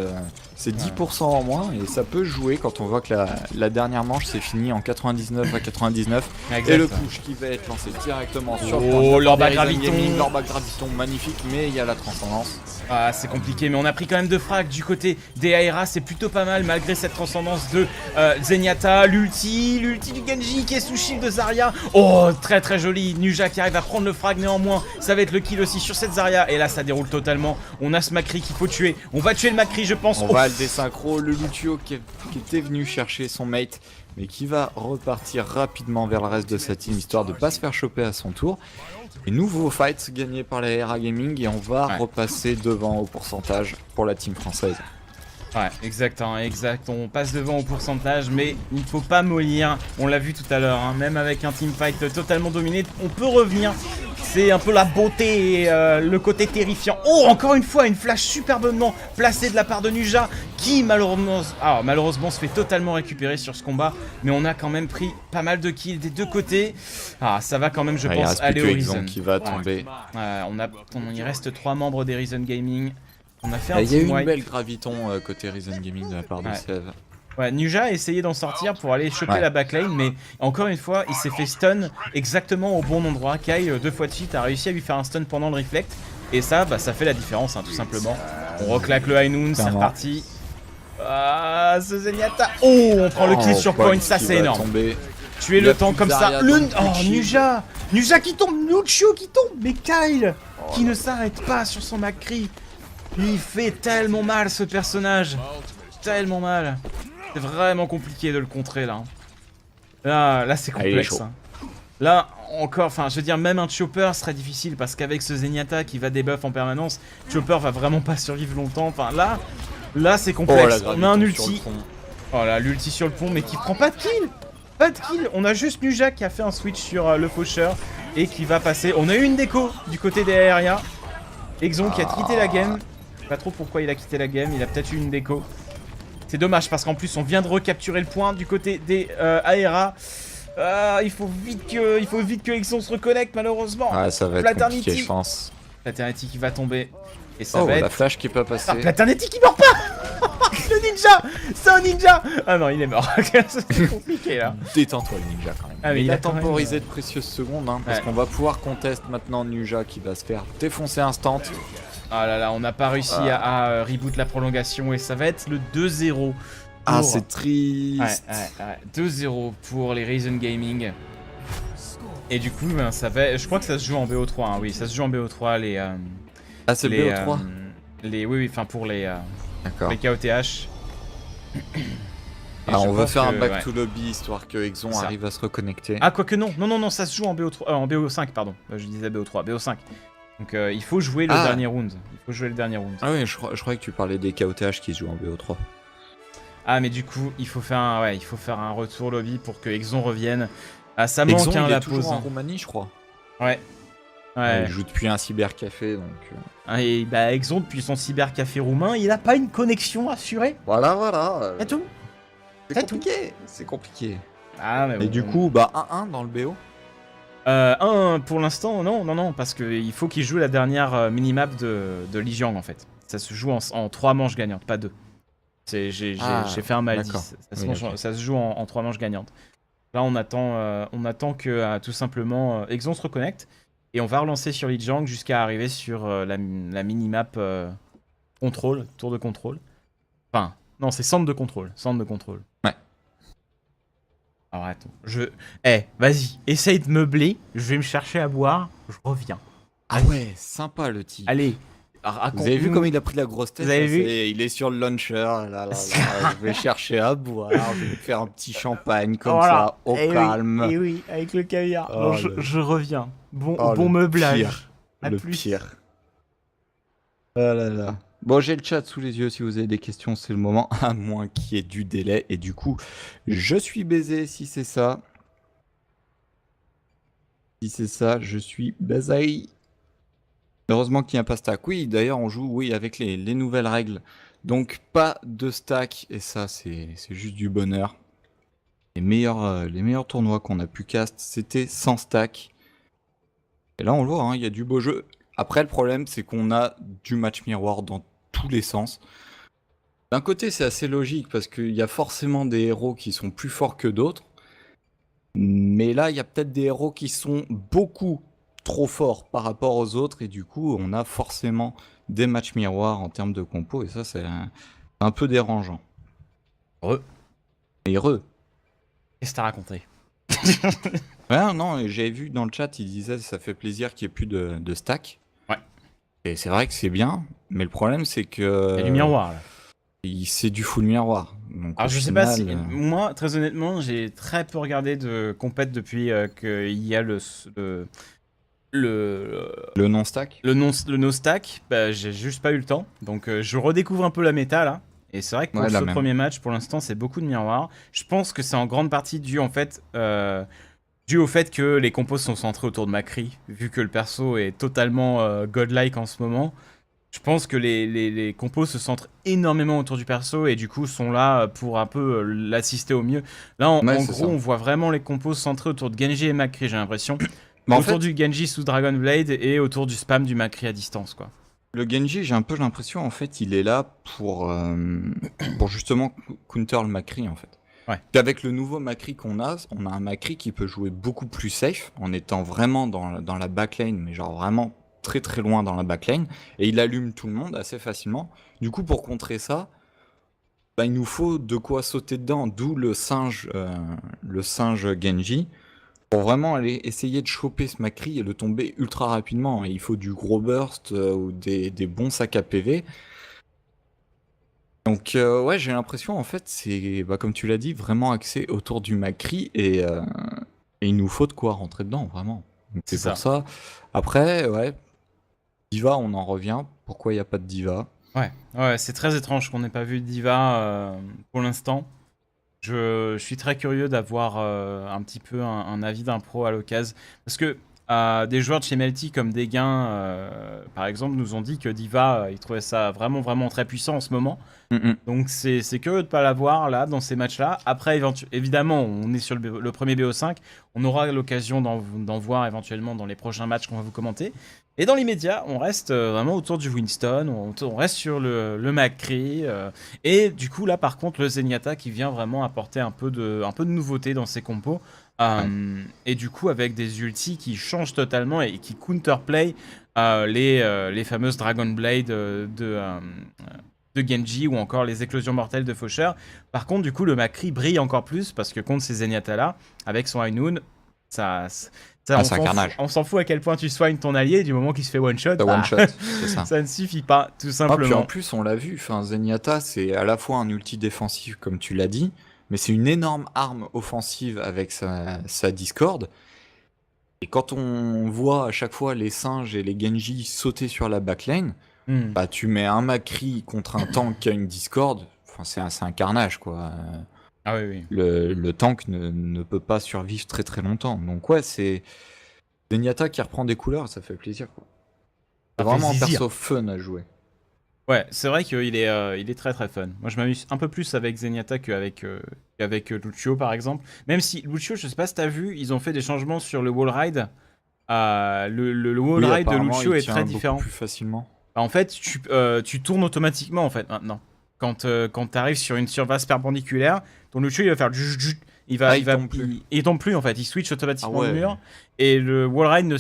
c'est 10% en moins. Et ça peut jouer quand on voit que la dernière manche s'est finie en 99 à 99. Exact. Et le push qui va être lancé directement sur l'orbe à graviton. L'orbe à graviton, magnifique, mais il y a la transcendance. Ah, c'est compliqué, mais on a pris quand même 2 frags du côté des Aera, c'est plutôt pas mal malgré cette transcendance de Zenyatta, l'ulti du Genji qui est sous shield de Zarya. Oh, très joli, Nuja qui arrive à prendre le frag néanmoins, ça va être le kill aussi sur cette Zarya, et là ça déroule totalement, on a ce Macri qu'il faut tuer, on va tuer le Macri je pense. On va le désynchro, le Lucio qui était venu chercher son mate, mais qui va repartir rapidement vers le reste de sa team, histoire de pas se faire choper à son tour. Et nouveau fight gagné par la Aera Gaming et on va repasser devant au pourcentage pour la team française. Ouais, exact, on passe devant au pourcentage, mais il ne faut pas mollir, on l'a vu tout à l'heure, même avec un teamfight totalement dominé, on peut revenir, c'est un peu la beauté et le côté terrifiant. Oh, encore une fois, une flash superbement placée de la part de Nuja, qui malheureusement se fait totalement récupérer sur ce combat, mais on a quand même pris pas mal de kills des 2 côtés. Ah, ça va quand même, je pense, aller au Risen. Qui va tomber. Il reste 3 membres des Risen Gaming. On a fait il y a eu une belle graviton côté Risen Gaming de la part de Sev. Ouais, Nuja a essayé d'en sortir pour aller choper la backline, mais encore une fois, il s'est fait stun exactement au bon endroit. Kyle, 2 fois de suite, a réussi à lui faire un stun pendant le reflect. Et ça, ça fait la différence, tout simplement. On reclaque le high noon, c'est reparti. Ah, ce Zenyatta. Oh, on prend le kill sur point, ça c'est énorme. tuer le temps comme ça. Nuja qui tombe, Lucio qui tombe, mais Kyle qui ne s'arrête pas sur son McCree. Il fait tellement mal ce personnage, tellement mal. C'est vraiment compliqué de le contrer là. Là c'est complexe. Là encore, enfin je veux dire même un Chopper serait difficile parce qu'avec ce Zenyatta qui va debuff en permanence, Chopper va vraiment pas survivre longtemps. Enfin là c'est complexe. On a un ulti. Voilà, l'ulti sur le pont mais qui prend pas de kill. Pas de kill. On a juste Nuja qui a fait un switch sur le faucheur et qui va passer. On a eu une déco du côté des Aeria. Exon qui a quitté la game. Je sais pas trop pourquoi il a quitté la game, il a peut-être eu une déco. C'est dommage parce qu'en plus on vient de recapturer le point du côté des Aera. Il faut vite que Exon se reconnecte malheureusement. Ah, ça va être compliqué je pense. Platernity qui va tomber. Et ça va être... la flash qui est pas passée. Ah, Platernity qui meurt pas. Le ninja. C'est un ninja. Ah non, il est mort. C'est compliqué là. Détends-toi le ninja quand même. Ah, mais il a temporisé de précieuses secondes hein, parce qu'on va pouvoir contest maintenant Ninja qui va se faire défoncer instant. Ah là là, on n'a pas réussi à reboot la prolongation et ça va être le 2-0. Ah, c'est triste. 2-0 pour les Reason Gaming. Et du coup, ben, ça va... je crois que ça se joue en BO3. Hein. Oui, ça se joue en BO3. Ah, c'est BO3 Oui, enfin pour les KOTH. On veut faire un back to lobby histoire que Exon arrive à se reconnecter. Ah, quoique non, ça se joue en BO3, en BO5, pardon. Je disais BO3, BO5. Donc il faut jouer le dernier round. Ah oui, je croyais que tu parlais des KOTH qui se jouent en BO3. Ah mais du coup, il faut faire un retour lobby pour que Exon revienne. Ah, ça manque Exon, il est la toujours pause. en Roumanie, je crois. Ouais. Il joue depuis un cybercafé donc. Et bah Exon depuis son cybercafé roumain, il a pas une connexion assurée. Voilà. C'est tout. C'est compliqué. Ah mais Et du coup, 1-1 dans le BO. 1 pour l'instant, non, parce qu'il faut qu'il joue la dernière minimap de Lijiang en fait. Ça se joue en 3 manches gagnantes, pas 2. J'ai fait un mal 10. Ça se joue en 3 manches gagnantes. Là, on attend que tout simplement Exon se reconnecte et on va relancer sur Lijiang jusqu'à arriver sur la minimap contrôle, tour de contrôle. Enfin, non, c'est centre de contrôle. Ouais. Alors attends, vas-y, essaye de meubler, je vais me chercher à boire, je reviens. Ah ouais, sympa le type. Allez, vous avez vu comme il a pris la grosse tête? Vous avez vu? Il est sur le launcher, là, je vais chercher à boire, je vais faire un petit champagne comme ça, au calme. Et oui, avec le caviar. Oh, je reviens. Bon meublage. Le pire. Ah là là. Bon, j'ai le chat sous les yeux, si vous avez des questions, c'est le moment, à moins qu'il y ait du délai. Et du coup, je suis baisé si c'est ça. Si c'est ça, je suis baisé. Heureusement qu'il n'y a pas stack. Oui, d'ailleurs, on joue avec les nouvelles règles. Donc, pas de stack. Et ça, c'est juste du bonheur. Les meilleurs tournois qu'on a pu cast, c'était sans stack. Et là, on le voit, hein, il y a du beau jeu. Après, le problème, c'est qu'on a du match miroir dans tous les sens. D'un côté, c'est assez logique parce qu'il y a forcément des héros qui sont plus forts que d'autres. Mais là, il y a peut-être des héros qui sont beaucoup trop forts par rapport aux autres. Et du coup, on a forcément des matchs miroirs en termes de compo. Et ça, c'est un peu dérangeant. Qu'est-ce que t'as raconté? Ouais, non, j'avais vu dans le chat, il disait ça fait plaisir qu'il n'y ait plus de stack. Ouais. Et c'est vrai que c'est bien, mais le problème c'est que... Il y a du miroir là. C'est du full miroir. Donc, alors je sais pas si... Moi, très honnêtement, j'ai très peu regardé de compète depuis qu'il y a le non-stack. Le no-stack, j'ai juste pas eu le temps. Donc je redécouvre un peu la méta là. Et c'est vrai que pour ce premier match, pour l'instant, c'est beaucoup de miroirs. Je pense que c'est en grande partie dû au fait que les compos sont centrés autour de McCree, vu que le perso est totalement godlike en ce moment. Je pense que les compos se centrent énormément autour du perso et du coup sont là pour un peu l'assister au mieux. Là, en gros, on voit vraiment les compos centrés autour de Genji et McCree, j'ai l'impression. Autour du Genji sous Dragon Blade et autour du spam du McCree à distance, quoi. Le Genji, j'ai un peu l'impression, en fait, il est là pour justement counter le McCree, en fait. Ouais. Avec le nouveau McCree qu'on a, on a un McCree qui peut jouer beaucoup plus safe, en étant vraiment dans la backline, mais genre vraiment très très loin dans la backline, et il allume tout le monde assez facilement. Du coup, pour contrer ça, bah, il nous faut de quoi sauter dedans, d'où le singe Genji, pour vraiment aller essayer de choper ce Macri et le tomber ultra rapidement. Et il faut du gros burst ou des bons sacs à PV. Donc ouais, j'ai l'impression en fait c'est, bah, comme tu l'as dit, vraiment axé autour du Macri et il nous faut de quoi rentrer dedans, vraiment. Donc c'est pour ça. Après, ouais, Diva, on en revient. Pourquoi il n'y a pas de Diva? Ouais, c'est très étrange qu'on n'ait pas vu de Diva pour l'instant. Je suis très curieux d'avoir un petit peu un avis d'un pro à l'occasion. Parce que des joueurs de chez Melty comme Desgains, par exemple, nous ont dit que Diva, ils trouvaient ça vraiment très puissant en ce moment. Donc c'est curieux de ne pas l'avoir là, dans ces matchs-là. Après, évidemment, on est sur le premier BO5. On aura l'occasion d'en voir éventuellement dans les prochains matchs qu'on va vous commenter. Et dans l'immédiat, on reste vraiment autour du Winston, on reste sur le Macri. Et du coup, là, par contre, le Zenyatta qui vient vraiment apporter un peu de nouveauté dans ses compos. Et du coup, avec des ultis qui changent totalement et qui counterplay les fameuses Dragon Blade de Genji ou encore les éclosions mortelles de Faucheur. Par contre, du coup, le Macri brille encore plus parce que contre ces Zenyatta-là, avec son High Noon, c'est un carnage. On s'en fout à quel point tu soignes ton allié du moment qu'il se fait one-shot. Ça ne suffit pas, tout simplement. Puis en plus, on l'a vu, Zenyatta, c'est à la fois un ulti défensif, comme tu l'as dit, mais c'est une énorme arme offensive avec sa Discord. Et quand on voit à chaque fois les singes et les Genji sauter sur la backlane, bah, tu mets un Macri contre un tank qui a une Discord, c'est un carnage, quoi. Ah oui. Le tank ne peut pas survivre très longtemps. Donc ouais, c'est Zenyatta qui reprend des couleurs, ça fait plaisir, quoi. C'est vraiment un perso fun à jouer. Ouais, c'est vrai qu'il est très fun. Moi, je m'amuse un peu plus avec Zenyatta qu'avec Lucio, par exemple. Même si Lucio, je sais pas si t'as vu, ils ont fait des changements sur le wall ride. Le wall ride de Lucio est très différent. Plus facilement. En fait, tu tournes automatiquement en fait maintenant. Quand t'arrives sur une surface perpendiculaire, ton Lucio il va faire il tombe plus en fait, il switch automatiquement le mur et le wall ride le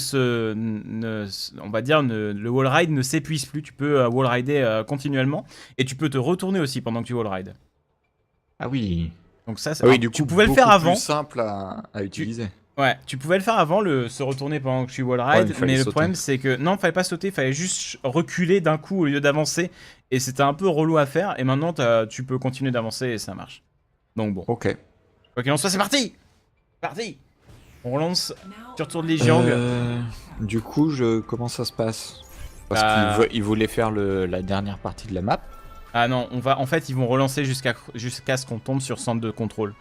wall ride ne s'épuise plus, tu peux wall rider continuellement et tu peux te retourner aussi pendant que tu wall ride. Ah oui. Donc ça du coup, tu pouvais le faire avant. Plus simple à utiliser. Ouais, tu pouvais le faire avant, se retourner pendant que tu wall ride, mais le problème c'est que non, fallait pas sauter, fallait juste reculer d'un coup au lieu d'avancer, et c'était un peu relou à faire, et maintenant tu peux continuer d'avancer et ça marche. Donc bon. Ok. Quoi qu'il en soit, c'est parti. On relance sur Tour de Lijiang. Du coup, comment ça se passe? Parce qu'ils voulaient faire la dernière partie de la map. Ah non, en fait, ils vont relancer jusqu'à ce qu'on tombe sur centre de contrôle,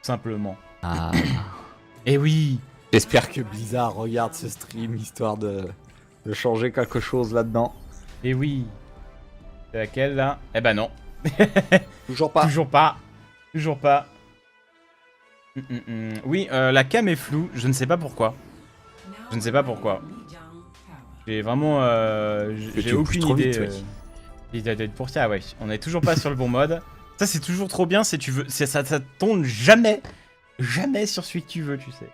simplement. Ah. Et oui. J'espère que Blizzard regarde ce stream histoire de changer quelque chose là-dedans. Et oui. C'est laquelle là? Eh ben non. Toujours pas. Toujours pas. Oui, la cam est floue, je ne sais pas pourquoi. J'ai vraiment... j'ai aucune idée. Pour ça, ouais. On est toujours pas sur le bon mode. Ça, c'est toujours trop bien, ça tombe jamais sur celui que tu veux, tu sais.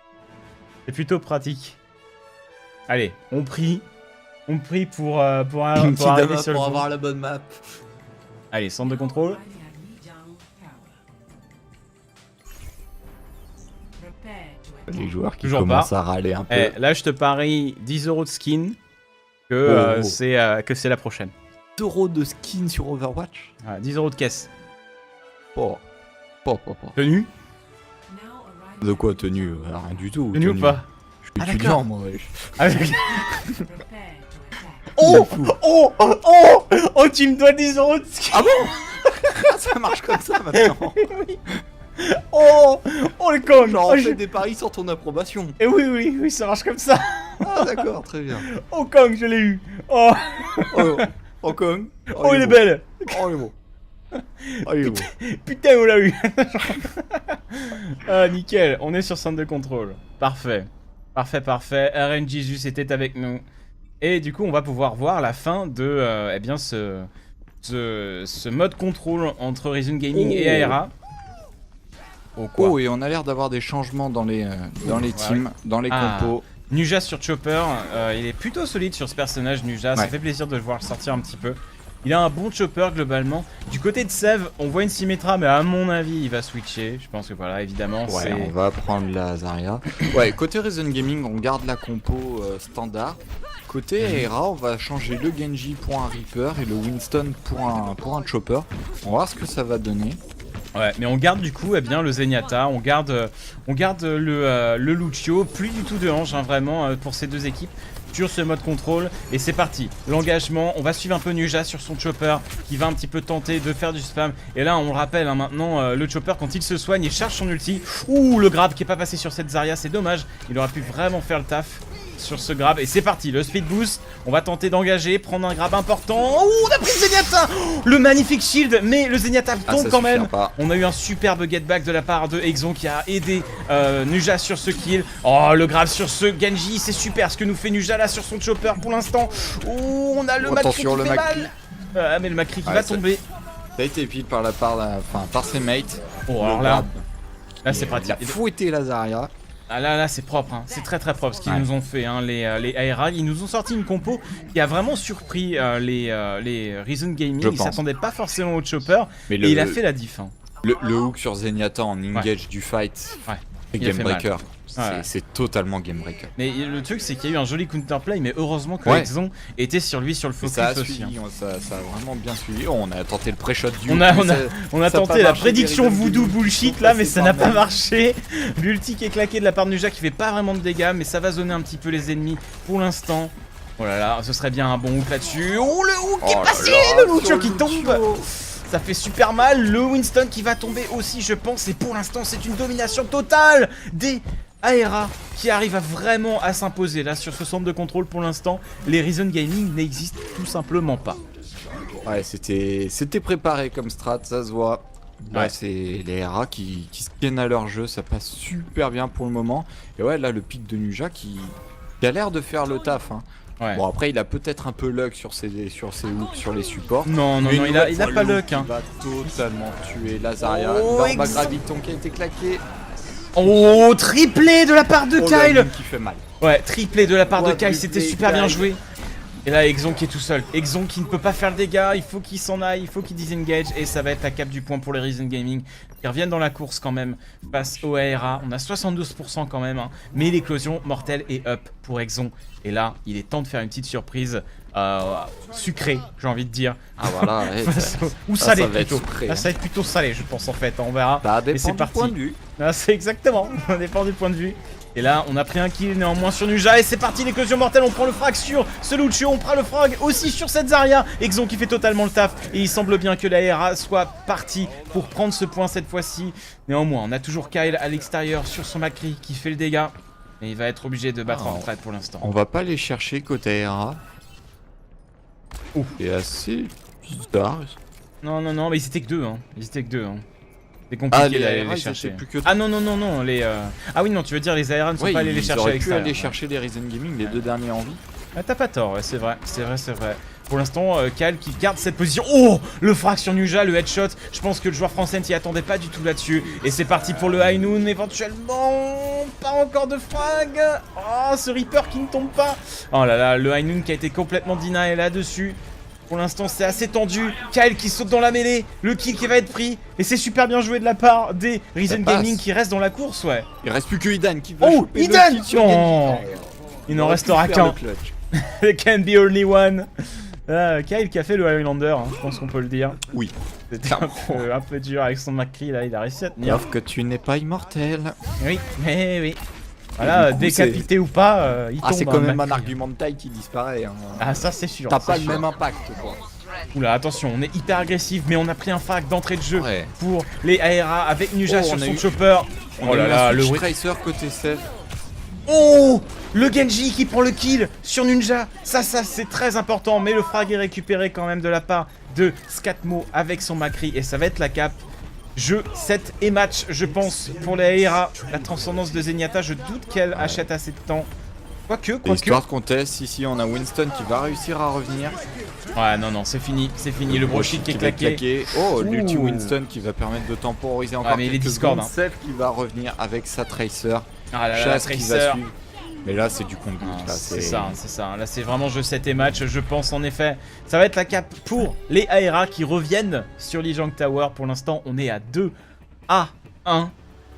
C'est plutôt pratique. Allez, on prie pour arriver sur le avoir la bonne map. Allez, centre de contrôle. Les joueurs qui commencent à râler un peu. Là, je te parie 10 € de skin que c'est la prochaine. 10 € de skin sur Overwatch? 10 € de caisse. Tenue? De quoi tenue? Rien du tout. Tenue ou pas? Je suis étudiant, moi. Oh, tu me dois 10 € de skin. Ah bon? Ça marche comme ça maintenant. Oui. Oh le con. Genre on fait des paris sans ton approbation. Et oui, ça marche comme ça. Ah d'accord, très bien. Oh Kong, je l'ai eu. Oh Kong. Oh il est belle. Oh il est beau. Ah il est beau. Putain on l'a eu. Ah nickel, on est sur centre de contrôle. Parfait. RN Jesus était avec nous. Et du coup on va pouvoir voir la fin de ce mode contrôle entre Reason Gaming et Aera. Et on a l'air d'avoir des changements dans les teams, dans les compos. Nuja sur Chopper, il est plutôt solide sur ce personnage Nuja, ça fait plaisir de le voir sortir un petit peu. Il a un bon chopper globalement. Du côté de Sev, on voit une Symmetra, mais à mon avis, il va switcher. Je pense que voilà, évidemment, ouais, on va prendre la Zarya. Ouais, côté Reason Gaming, on garde la compo standard. Côté Aera, on va changer le Genji pour un Reaper et le Winston pour un Chopper. On va voir ce que ça va donner. Ouais, mais on garde du coup le Zenyatta, on garde le Lucio, plus du tout de Ange vraiment pour ces deux équipes sur ce mode contrôle. Et c'est parti, l'engagement, on va suivre un peu Nuja sur son Chopper qui va un petit peu tenter de faire du spam. Et là on le rappelle maintenant, le Chopper quand il se soigne, il charge son ulti. Ouh, le grab qui est pas passé sur cette Zarya, c'est dommage, il aurait pu vraiment faire le taf sur ce grab. Et c'est parti, le speed boost, on va tenter d'engager, prendre un grab important. Ouh, on a pris le Zenyatta, le magnifique shield, mais le Zenyatta tombe quand même. On a eu un superbe get back de la part de Exon qui a aidé Nuja sur ce kill. Oh, le grab sur ce Genji, c'est super ce que nous fait Nuja là sur son chopper pour l'instant. Ouh, on a le Macri qui fait mal. Mais le Macri qui va tomber. Ça a été pile par par ses mates. Oh, alors là c'est pratique. Il a fouetté la Zarya. Ah là c'est propre, hein. C'est très propre ce qu'ils nous ont fait, hein, les Aera. Ils nous ont sorti une compo qui a vraiment surpris les Reason Gaming. Ils s'attendaient pas forcément au chopper, mais il a fait la diff. Hein. Le hook sur Zenyatta en engage du fight, c'est game breaker. C'est totalement game breaker. Mais le truc c'est qu'il y a eu un joli counterplay, mais heureusement que Exon était sur lui sur le focus ça a aussi. Suivi, ça a vraiment bien suivi. Oh, on a tenté le pré-shot du on a tenté la prédiction voodoo bullshit là, mais ça n'a pas marché. L'ulti qui est claqué de la part de Nuja qui fait pas vraiment de dégâts, mais ça va zoner un petit peu les ennemis pour l'instant. Oh là là, ce serait bien un bon hook là-dessus. Oh, le hook qui est passé, le Lucio qui tombe. Ça fait super mal. Le Winston qui va tomber aussi, je pense. Et pour l'instant, c'est une domination totale des Aera qui arrive vraiment à s'imposer là sur ce centre de contrôle. Pour l'instant, les Reason Gaming n'existent tout simplement pas. Ouais, c'était préparé comme strat, ça se voit. Ouais, c'est les Aera qui se tiennent à leur jeu, ça passe super bien pour le moment. Et ouais, là le pic de Nuja qui a l'air de faire le taf. Hein. Ouais. Bon, après il a peut-être un peu luck sur ses hooks sur les supports. Non, il a pas luck. Il va totalement tuer la Zarya. Barba Graviton qui a été claqué. Oh, triplé de la part de Kyle qui fait mal. Ouais, triplé de la part de Kyle, c'était super bien joué. Et là, Exon qui est tout seul. Exon qui ne peut pas faire le dégât, il faut qu'il s'en aille, il faut qu'il disengage. Et ça va être la cape du point pour les Reason Gaming. Ils reviennent dans la course quand même face au Aera. On a 72% quand même, hein. Mais l'éclosion mortelle est up pour Exon. Et là, il est temps de faire une petite surprise sucrée, j'ai envie de dire. Ah voilà, ou salé plutôt. Là, ça va être plutôt salé, je pense en fait. On verra. Ça dépend du point de vue. C'est exactement, ça dépend du point de vue. Et là, on a pris un kill néanmoins sur Nuja. Et c'est parti, l'éclosion mortelle. On prend le frag sur ce Lucio. On prend le frag aussi sur cette Zarya. Exon qui fait totalement le taf. Et il semble bien que la Aera soit partie pour prendre ce point cette fois-ci. Néanmoins, on a toujours Kyle à l'extérieur sur son Macri qui fait le dégât. Et il va être obligé de battre en retraite pour l'instant. On va pas les chercher côté Aera. C'est assez bizarre. Non, mais ils étaient que deux. Hein. C'est compliqué d'aller les chercher. Non, les... Ah oui, non, tu veux dire les Aera ne sont pas allés les chercher à l'extérieur. Ils auraient pu aller chercher les Reason Gaming, les deux derniers en vie. Ah, t'as pas tort, ouais, c'est vrai. Pour l'instant, Kyle qui garde cette position. Oh, le frag sur Nuja, le headshot. Je pense que le joueur français ne s'y attendait pas du tout là-dessus. Et c'est parti pour le High Noon, éventuellement. Pas encore de frag. Oh, ce Reaper qui ne tombe pas. Oh là là, le High Noon qui a été complètement deny là-dessus. Pour l'instant, c'est assez tendu. Kyle qui saute dans la mêlée. Le kill qui va être pris. Et c'est super bien joué de la part des Reason Gaming qui restent dans la course, ouais. Il reste plus que Idan qui va choper Idan le kill sur Genji. Il n'en restera qu'un. There can be only one. Kyle qui a fait le Highlander, hein, je pense qu'on peut le dire. Oui. C'était un peu dur avec son Macri là, il a réussi à tenir. Sauf que tu n'es pas immortel. Oui, mais oui. Voilà, coup, décapité ou pas, il tombe. C'est quand même un argument de taille qui disparaît. Hein. Ah, ça c'est sûr. T'as pas le même impact, quoi. Oula, attention, on est hyper agressif, mais on a pris un frag d'entrée de jeu pour les Aera avec Nuja sur son chopper. Oh là là, le Tracer côté Sev. Oh, le Genji qui prend le kill sur Ninja. Ça c'est très important, mais le frag est récupéré quand même de la part de Scatmo avec son Macri. Et ça va être la cape. Jeu, set et match, je pense, pour les Aera. La transcendance de Zenyatta, je doute qu'elle achète assez de temps. Quoique. Histoire qu'on teste, ici on a Winston qui va réussir à revenir. Ouais, non, c'est fini, le brochit qui est claqué. Oh, l'ulti Winston qui va permettre de temporiser encore mais il est Discord, hein. Sev qui va revenir avec sa Tracer. Ah là là, la Tracer. Mais là, c'est du compte. C'est ça, c'est ça. Là, c'est vraiment jeu 7 et match, je pense en effet. Ça va être la cape pour les ARA qui reviennent sur Lijiang Tower. Pour l'instant, on est à 2-1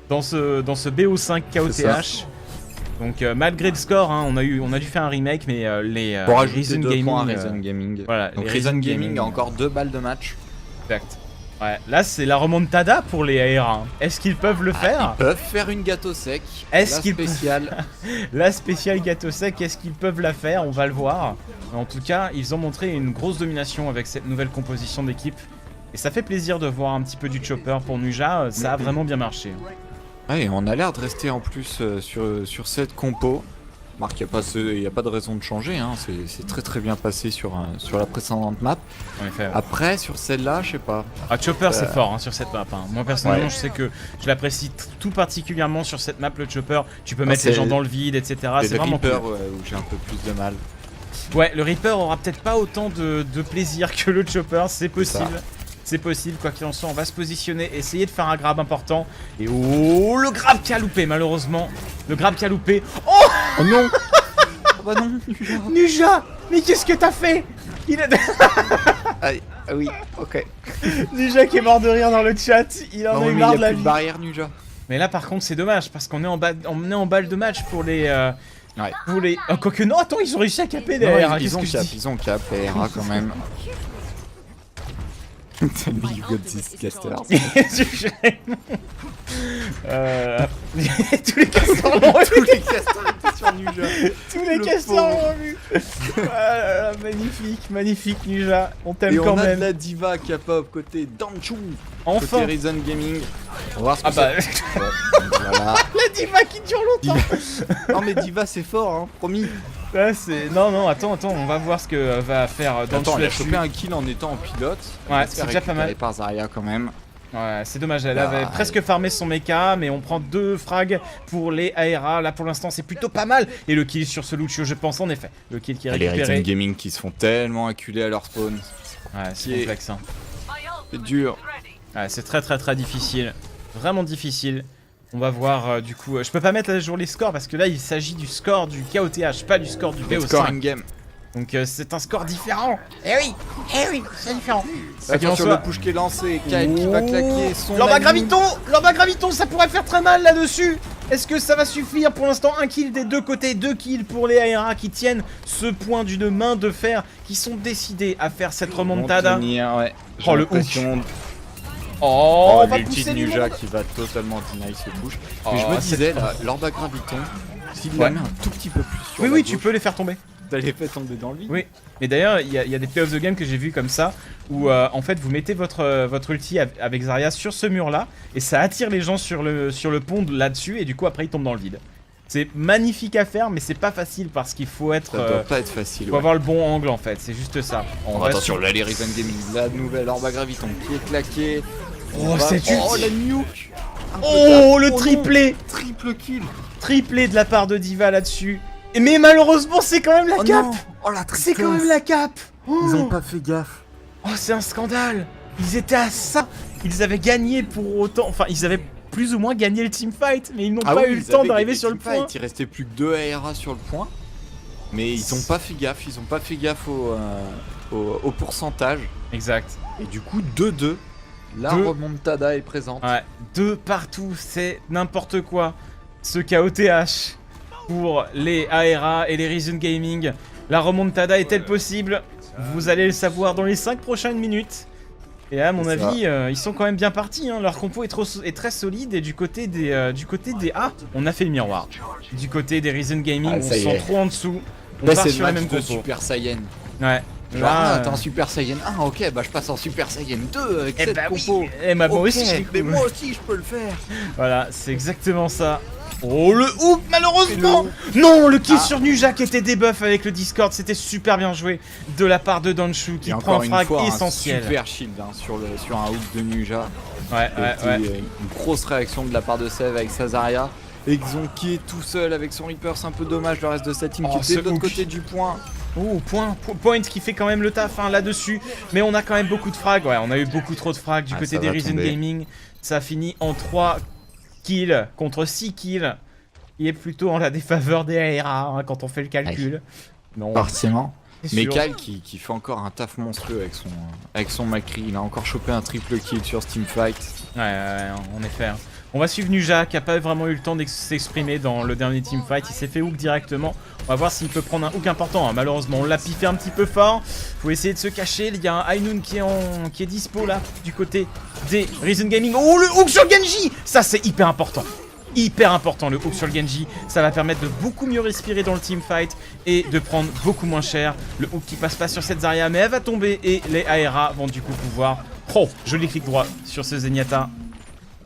dans ce BO5 KOTH. Donc malgré le score, hein, on a dû faire un remake, mais les pour ajouter Reason 2 Gaming, points à Reason Gaming. Voilà, donc Reason Gaming a encore 2 balles de match. Exact. Ouais, là c'est la remontada pour les ARA. Est-ce qu'ils peuvent le faire? Ils peuvent faire une gâteau sec. Est-ce qu'ils spéciale la spéciale gâteau sec, est-ce qu'ils peuvent la faire? On va le voir. En tout cas, ils ont montré une grosse domination avec cette nouvelle composition d'équipe. Et ça fait plaisir de voir un petit peu du chopper pour Nuja, ça a vraiment bien marché. Ouais, et on a l'air de rester en plus sur cette compo. Marc, il n'y a pas de raison de changer, hein. C'est très bien passé sur la précédente map. En effet. Après, sur celle-là, je sais pas. Ah, Chopper c'est fort hein, sur cette map. Hein. Moi personnellement, je sais que je l'apprécie tout particulièrement sur cette map, le Chopper. Tu peux mettre les gens dans le vide, etc. C'est le vraiment Reaper cool. où j'ai un peu plus de mal. Ouais, le Reaper aura peut-être pas autant de plaisir que le Chopper, c'est possible. C'est possible, quoi qu'il en soit, on va se positionner, essayer de faire un grab important. Et oh, le grab qui a loupé, malheureusement. Le grab qui a loupé. Oh non. Oh bah non, Nuja. Nuja, mais qu'est-ce que t'as fait? Il a... Ah oui, ok. Nuja qui est mort de rire dans le chat, il en a eu marre de la vie. Barrière Nuja. Mais là par contre c'est dommage, parce qu'on est en balle de match pour les... Ouais. Pour les... Oh, quoique non, attends, ils ont réussi à caper derrière. Ils ont cap, les RA quand même. Tell me you got this caster. Tous les castors l'ont Tous les castors étaient sur Nuja. Tous les castors l'ont vu. Ah, magnifique, magnifique Nuja. On t'aime quand même. Et on a de la diva qui a pop côté Danchu. Enfin. Côté Reason Gaming. On va voir ce que bah. Voilà. La diva qui dure longtemps. Non mais diva c'est fort, hein, promis. Ouais, c'est... Non, attends, on va voir ce que va faire Danchu. Attends, elle a chopé un kill en étant en pilote. Ouais, c'est déjà pas mal. Par Zarya quand même. Ouais, c'est dommage, elle avait presque farmé son mecha, mais on prend 2 frags pour les ARA. Là pour l'instant c'est plutôt pas mal. Et le kill sur ce Lucio, je pense en effet. Le kill qui est récupéré. Les Reason Gaming qui se font tellement acculer à leur spawn. Ouais, c'est complexe. Hein. C'est dur. Ouais, c'est très difficile. Vraiment difficile. On va voir du coup. Je peux pas mettre à jour les scores parce que là il s'agit du score du KOTH, pas du score du BO5. Scoring game. Donc c'est un score différent. Eh oui, c'est différent. Attention, le push qui est lancé, Kaed qui va claquer son Lorba Graviton, ça pourrait faire très mal là-dessus. Est-ce que ça va suffire? Pour l'instant, un kill des deux côtés, 2 kills pour les ARA qui tiennent ce point d'une main de fer, qui sont décidés à faire cette remontada. Ouais. Oh le hook. Oh, l'ulti de Nuja qui va totalement deny ce push. Mais je me disais, Lorba Graviton, s'il la met un tout petit peu plus sur Oui, tu peux les faire tomber. T'as les fait tomber dans le vide. Oui, mais d'ailleurs, il y a des play of the game que j'ai vu comme ça, où en fait vous mettez votre ulti avec Zarya sur ce mur-là, et ça attire les gens sur le pont là-dessus, et du coup après ils tombent dans le vide. C'est magnifique à faire, mais c'est pas facile parce qu'il faut être... Ça doit pas être facile, faut avoir le bon angle en fait, c'est juste ça. Attention, là les Reason Gaming, la nouvelle Lorba Graviton qui est claquée. Oh, c'est ulti. Oh, la nuke. Oh, le triplé. Triple kill. Triplé de la part de Diva là-dessus. Mais malheureusement, c'est quand même la cape. Oh, la c'est quand même la cape. Ils ont pas fait gaffe. Oh, c'est un scandale. Ils étaient à ça. Ils avaient gagné pour autant. Enfin, ils avaient plus ou moins gagné le teamfight, mais ils n'ont pas eu le temps d'arriver sur le point. Il restait plus que 2 ARA sur le point. Mais ils ont pas fait gaffe. Ils ont pas fait gaffe au pourcentage. Exact. Et du coup, 2-2. La remontada est présente. Ouais, 2 partout, c'est n'importe quoi. Ce KOTH pour les ARA et les Reason Gaming. La remontada est-elle possible? Vous allez le savoir dans les 5 prochaines minutes. Et à mon avis, ils sont quand même bien partis. Hein. Leur compo est très solide. Et du côté des A, on a fait le miroir. Du côté des Reason Gaming, on se sent trop en dessous. On part sur la même compo. Super Saiyan. Ouais. Là, t'es en Super Saiyan 1, ok, bah je passe en Super Saiyan 2 avec cette compo. Et bah moi aussi, mais moi aussi je peux le faire. Voilà, c'est exactement ça. Oh le hook malheureusement. Non, le kill sur Nuja qui était debuff avec le Discord, c'était super bien joué de la part de Danchu qui prend un frag essentiel. Super shield hein, sur un hook de Nuja. Ouais. Une grosse réaction de la part de Sev avec Sazaria. Exon qui est tout seul avec son Reaper, c'est un peu dommage le reste de cette team qui était de l'autre côté du point. Oh, point qui fait quand même le taf hein, là-dessus. Mais on a quand même beaucoup de frags. Ouais, on a eu beaucoup trop de frags du côté des Reason Gaming. Ça a fini en 3 kills contre 6 kills. qui est plutôt en la défaveur des ARA hein, quand on fait le calcul. Non. Forcément. Mais sûr. Kyle qui fait encore un taf monstrueux avec son Macri. Il a encore chopé un triple kill sur ce teamfight. Ouais, en effet. Hein. On va suivre Nuja qui a pas vraiment eu le temps de s'exprimer dans le dernier teamfight. Il s'est fait hook directement. On va voir s'il peut prendre un hook important. Hein. Malheureusement, on l'a piffé un petit peu fort. Faut essayer de se cacher. Il y a un Ainun qui est dispo là du côté des Reason Gaming. Oh, le hook sur le Genji! Ça, c'est hyper important. Hyper important le hook sur le Genji, ça va permettre de beaucoup mieux respirer dans le teamfight et de prendre beaucoup moins cher. Le hook qui passe pas sur cette Zarya mais elle va tomber et les ARA vont du coup pouvoir... Oh, joli clic droit sur ce Zenyatta.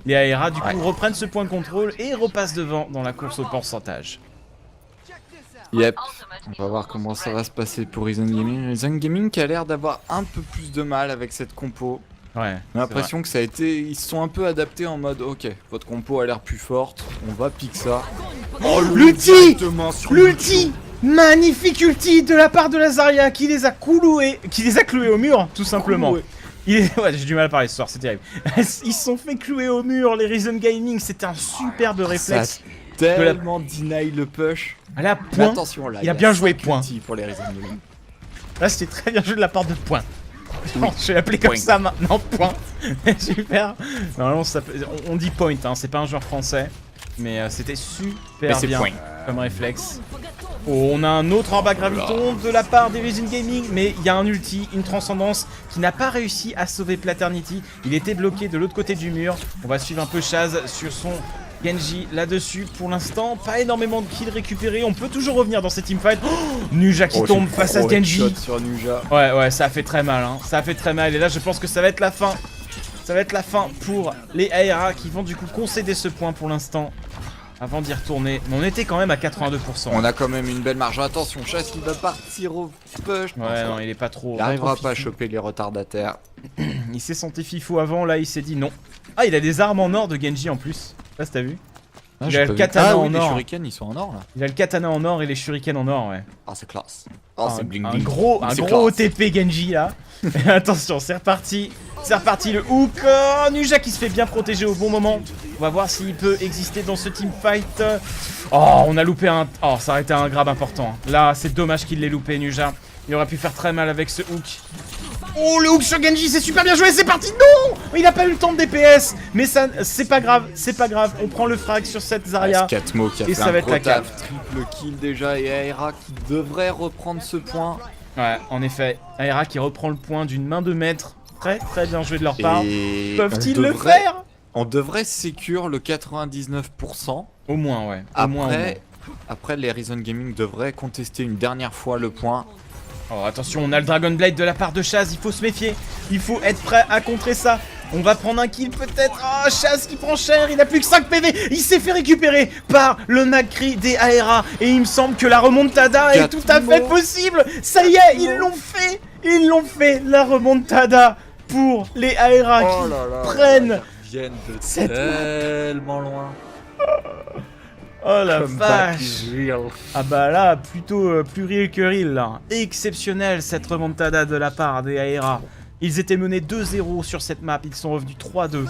Les ARA du coup reprennent ce point de contrôle et repassent devant dans la course au pourcentage. Yep, on va voir comment ça va se passer pour Reason Gaming. Reason Gaming qui a l'air d'avoir un peu plus de mal avec cette compo. Ouais, j'ai l'impression que ça a été... Ils se sont un peu adaptés en mode ok, votre compo a l'air plus forte, on va pique ça. Oh l'ulti! L'ulti! Magnifique ulti de la part de la Zarya qui les a cloués au mur, tout simplement. Ouais, j'ai du mal à parler ce soir, c'est terrible. Ils se sont fait clouer au mur, les Reason Gaming, c'était un superbe réflexe. Tellement deny le push. Là, point. Attention, là, il a bien joué, point. Pour les Reason Gaming. Là, c'était très bien joué de la part de point. Non, je vais l'appeler comme ça maintenant, point. Super. Normalement, on dit point, hein, c'est pas un joueur français. Mais c'était super bien comme réflexe. Oh, on a un autre en bas graviton de la part des Reason Gaming, mais il y a un ulti, une transcendance qui n'a pas réussi à sauver Platernity. Il était bloqué de l'autre côté du mur. On va suivre un peu Chaz sur son Genji là-dessus. Pour l'instant, pas énormément de kills récupérés. On peut toujours revenir dans cette teamfight. Oh, Nuja qui tombe face à Genji. Sur Nuja. Ouais, ça a fait très mal. Hein. Ça a fait très mal. Et là, je pense que ça va être la fin. Ça va être la fin pour les ARA qui vont du coup concéder ce point pour l'instant. Avant d'y retourner. Mais on était quand même à 82%. On a quand même une belle marge. Attention, Chaz il va partir au push. Ouais, non, il est pas trop. Il n'arrivera pas à choper les retardataires. Il s'est senti fifou avant, là il s'est dit non. Ah, il a des armes en or de Genji en plus. Ça, t'as vu? Il a le katana en or. Les shurikens ils sont en or là. Il a le katana en or et les shurikens en or, ouais. Ah, c'est classe. Oh, c'est bling un bling. gros OTP Genji là. Attention, c'est reparti. C'est reparti le hook. Oh, Nuja qui se fait bien protéger au bon moment. On va voir s'il peut exister dans ce teamfight. Oh, on a loupé un... Oh, ça aurait été un grab important. Là, c'est dommage qu'il l'ait loupé, Nuja. Il aurait pu faire très mal avec ce hook. Oh, le hook sur Genji, c'est super bien joué, c'est parti. Non, il a pas eu le temps de DPS. Mais ça, c'est pas grave, c'est pas grave. On prend le frag sur cette Zarya. Skatmo qui a et fait ça va être la cave. Triple kill déjà et Aera qui devrait reprendre ce point. Ouais, en effet. Aera qui reprend le point d'une main de maître. Très bien joué de leur part. Peuvent-ils le faire? On devrait sécure le 99%. Au moins, ouais. Après, les Reason Gaming devraient contester une dernière fois le point. Oh, attention, on a le Dragon Blade de la part de Chaz. Il faut se méfier. Il faut être prêt à contrer ça. On va prendre un kill peut-être. Oh, Chaz qui prend cher. Il a plus que 5 PV. Il s'est fait récupérer par le Macri des ARA. Et il me semble que la remontada est tout à fait possible. Ça y est, ils l'ont fait. Ils l'ont fait, la remontada pour les ARA qui prennent viennent de tellement loin. Oh la vache. Ah bah là, plutôt plus real que real là. Exceptionnel cette remontada de la part des ARA. Ils étaient menés 2-0 sur cette map, ils sont revenus 3-2.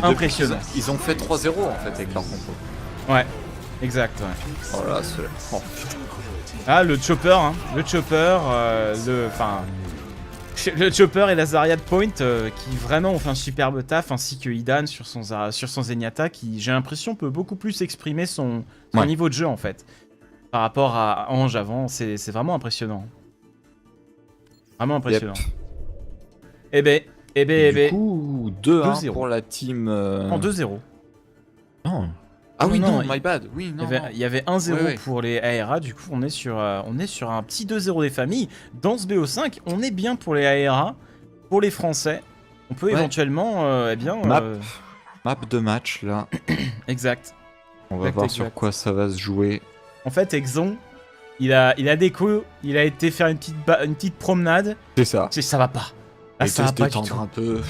Impressionnant. Ils ont fait 3-0 en fait avec leur compo. Ouais, exact, ouais. Oh là, ah, le chopper, hein. Le chopper, le chopper et la Zarya de Point qui vraiment ont fait un superbe taf, ainsi que Idan sur son Zenyatta qui, j'ai l'impression, peut beaucoup plus exprimer son niveau de jeu en fait. Par rapport à Ange avant, c'est vraiment impressionnant. Vraiment impressionnant. Yep. Du coup, 2-1 pour la team... En 2-0. Non. Ah oui, non, my bad. Oui, non, il y avait 1-0 pour les ARA, du coup on est sur un petit 2-0 des familles. Dans ce BO5, on est bien pour les ARA, pour les Français. On peut éventuellement, map de match là. Exact. On va voir sur quoi ça va se jouer. En fait, Exon, il a déco, il a été faire une petite promenade. C'est ça. Ça va pas. Là, ça va pas du tout. Un peu.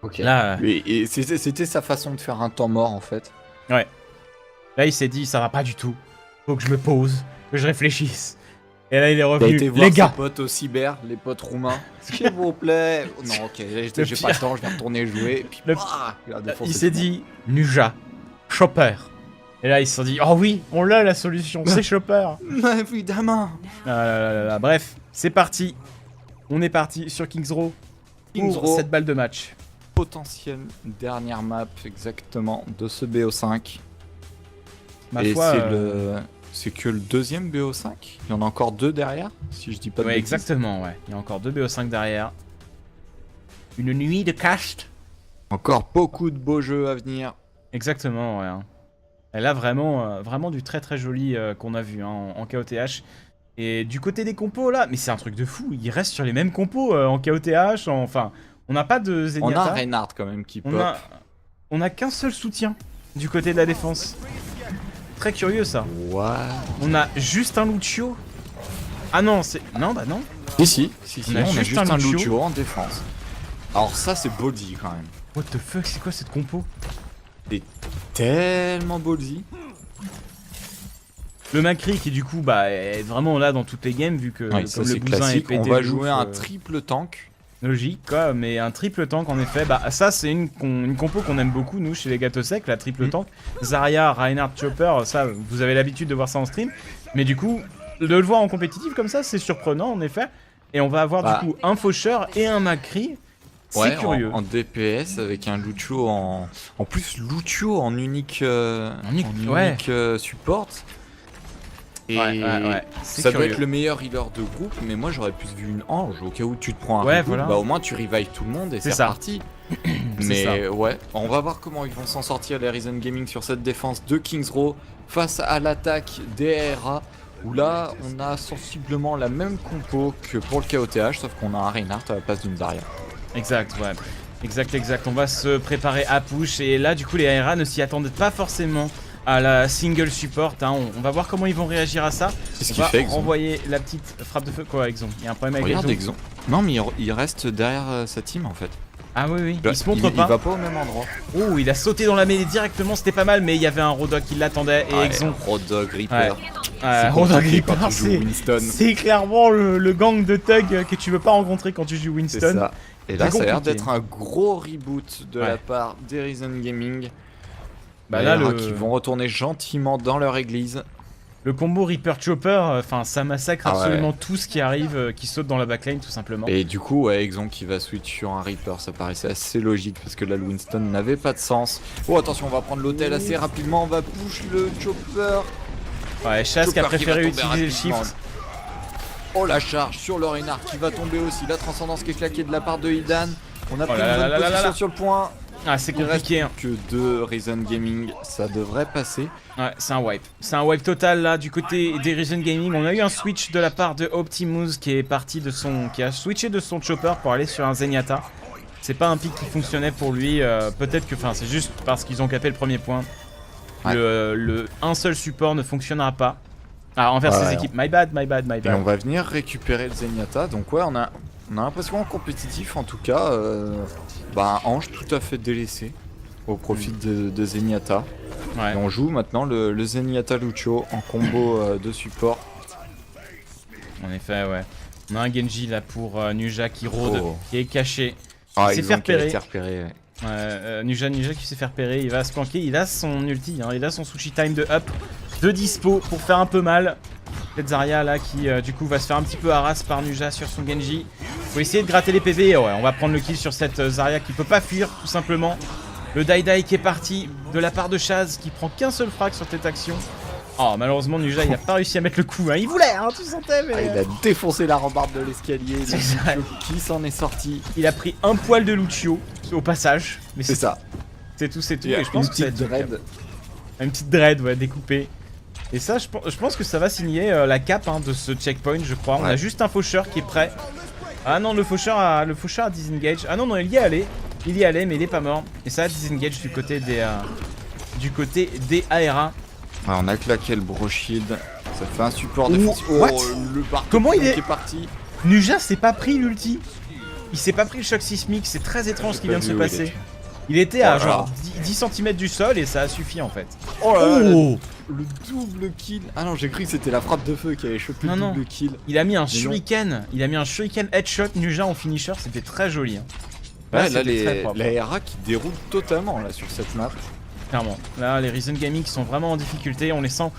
Ok. Là, et c'était sa façon de faire un temps mort en fait. Ouais. Là, il s'est dit, ça va pas du tout. Faut que je me pose, que je réfléchisse. Et là, il est revenu. Il a été voir les gars, ses potes au cyber, les potes roumains. S'il vous plaît. Non, ok, j'ai pas le temps, je vais retourner jouer. Et puis, il s'est dit, Nuja, Chopper. Et là, ils se sont dit, oh oui, on l'a la solution, c'est Chopper. Évidemment. Bref, c'est parti. On est parti sur Kings Row pour cette balle de match. Potentielle dernière map exactement de ce BO5. Ma et foi, c'est que le deuxième BO5. Il y en a encore 2 derrière, si je dis pas de bêtises. Exactement, ouais. Il y a encore 2 BO5 derrière. Une nuit de cast. Encore beaucoup de beaux jeux à venir. Exactement, ouais. Et là, vraiment du très très joli qu'on a vu en KOTH. Et du côté des compos, là, mais c'est un truc de fou. Il reste sur les mêmes compos en KOTH. Enfin, on n'a pas de Zenyatta. On a un Reinhardt quand même qui pop. On a qu'un seul soutien du côté de la défense. Très curieux ça. Ouais. On a juste un Lucio. Ah non, c'est... Non, bah non. Si, on a juste un Lucio en défense. Alors ça, c'est ballsy quand même. What the fuck, c'est quoi cette compo? C'est tellement ballsy. Le Macri qui du coup bah est vraiment là dans toutes les games vu que comme le bousin est pété. On va jouer un triple tank. Logique quoi, mais un triple tank en effet, bah ça c'est une compo qu'on aime beaucoup nous chez les gâteaux secs, la triple tank. Zarya, Reinhardt, Chopper, ça vous avez l'habitude de voir ça en stream, mais du coup de le voir en compétitif comme ça c'est surprenant en effet. Et on va avoir du coup un faucheur et un Macri. C'est curieux. En DPS avec un Lucio en plus Lucio en unique support. Et ça doit être le meilleur healer de groupe, mais moi j'aurais plus vu une Ange au cas où tu te prends un reboot, bah au moins tu revives tout le monde et c'est reparti. Mais ouais, on va voir comment ils vont s'en sortir les Reason Gaming sur cette défense de Kings Row face à l'attaque des ARA, où là on a sensiblement la même compo que pour le KOTH, sauf qu'on a un Reinhardt à la place d'une Zarya. Exact, ouais. Exact. On va se préparer à push et là du coup les ARA ne s'y attendaient pas forcément à la single support, on va voir comment ils vont réagir à ça. Qu'est-ce qu'il fait, Exon ? Envoyer la petite frappe de feu. Quoi, Exon? Il y a un problème avec Exon. Non, mais il reste derrière sa team en fait. Ah oui, il se montre pas. Il va pas au même endroit. Oh, il a sauté dans la mêlée directement, c'était pas mal, mais il y avait un Rodog qui l'attendait et Exon. Rodog Reaper. Rodog Reaper, c'est clairement le gang de thug que tu veux pas rencontrer quand tu joues Winston. C'est ça. Et là, ça a l'air d'être un gros reboot de la part des Reason Gaming. Bah là, qui vont retourner gentiment dans leur église. Le combo Reaper Chopper, enfin ça massacre absolument tout ce qui arrive, qui saute dans la backline tout simplement. Et du coup, Exon qui va switch sur un Reaper, ça paraissait assez logique parce que là, le Winston n'avait pas de sens. Oh attention, on va prendre l'hôtel assez rapidement, on va push le Chopper. Ouais, Chas qui a préféré utiliser le shift. Oh la charge sur le Reinhardt qui va tomber aussi, la transcendance qui est claquée de la part de Hildan. On a pris une bonne position sur le point. Ah, c'est compliqué. Que de Reason Gaming, ça devrait passer. Ouais, c'est un wipe. C'est un wipe total là du côté des Reason Gaming. On a eu un switch de la part de Optimus qui est parti de qui a switché de son chopper pour aller sur un Zenyatta. C'est pas un pick qui fonctionnait pour lui. Peut-être que, c'est juste parce qu'ils ont capé le premier point. Un seul support ne fonctionnera pas. Envers ces équipes. My bad. Et on va venir récupérer le Zenyatta. Donc ouais, on a l'impression en compétitif en tout cas. Ange tout à fait délaissé au profit de Zenyatta. Et on joue maintenant le Zenyatta Lucio en combo de support. En effet, ouais. On a un Genji là pour Nuja qui rôde, qui est caché. Il s'est fait repérer. Nuja qui s'est fait repérer, il va se planquer, il a son ulti, il a son sushi time de up, de dispo pour faire un peu mal. Peut-être Zarya là qui du coup va se faire un petit peu harass par Nuja sur son Genji. Faut essayer de gratter les PV, on va prendre le kill sur cette Zarya qui peut pas fuir tout simplement. Le Dai qui est parti de la part de Chaz qui prend qu'un seul frag sur cette action. Oh malheureusement Nuja il a pas réussi à mettre le coup, il voulait tu sentais mais... il a défoncé la rambarde de l'escalier, qui s'en est sorti. Il a pris un poil de Lucio au passage. Mais c'est ça. C'est tout. Et je pense que c'est une petite dread découpée. Et ça je pense que ça va signer la cape de ce checkpoint je crois. On a juste un faucheur qui est prêt. Ah non le faucheur a disengage. Ah non il y allait mais il est pas mort. Et ça a disengage du côté des ARA. On a claqué le bro shield. Ça fait un support défensif. Comment il est parti? Nuja s'est pas pris l'ulti. Il s'est pas pris le choc sismique. C'est très étrange ce qui vient de se passer. Il était à genre 10 cm du sol et ça a suffi en fait. Le double kill. Ah non, j'ai cru que c'était la frappe de feu qui avait chopé le double kill. Il a mis un shuriken. Headshot Nuja en finisher. C'était très joli. Là, la ARA qui déroule totalement là sur cette map. Clairement. Là, les Reason Gaming qui sont vraiment en difficulté, on les sent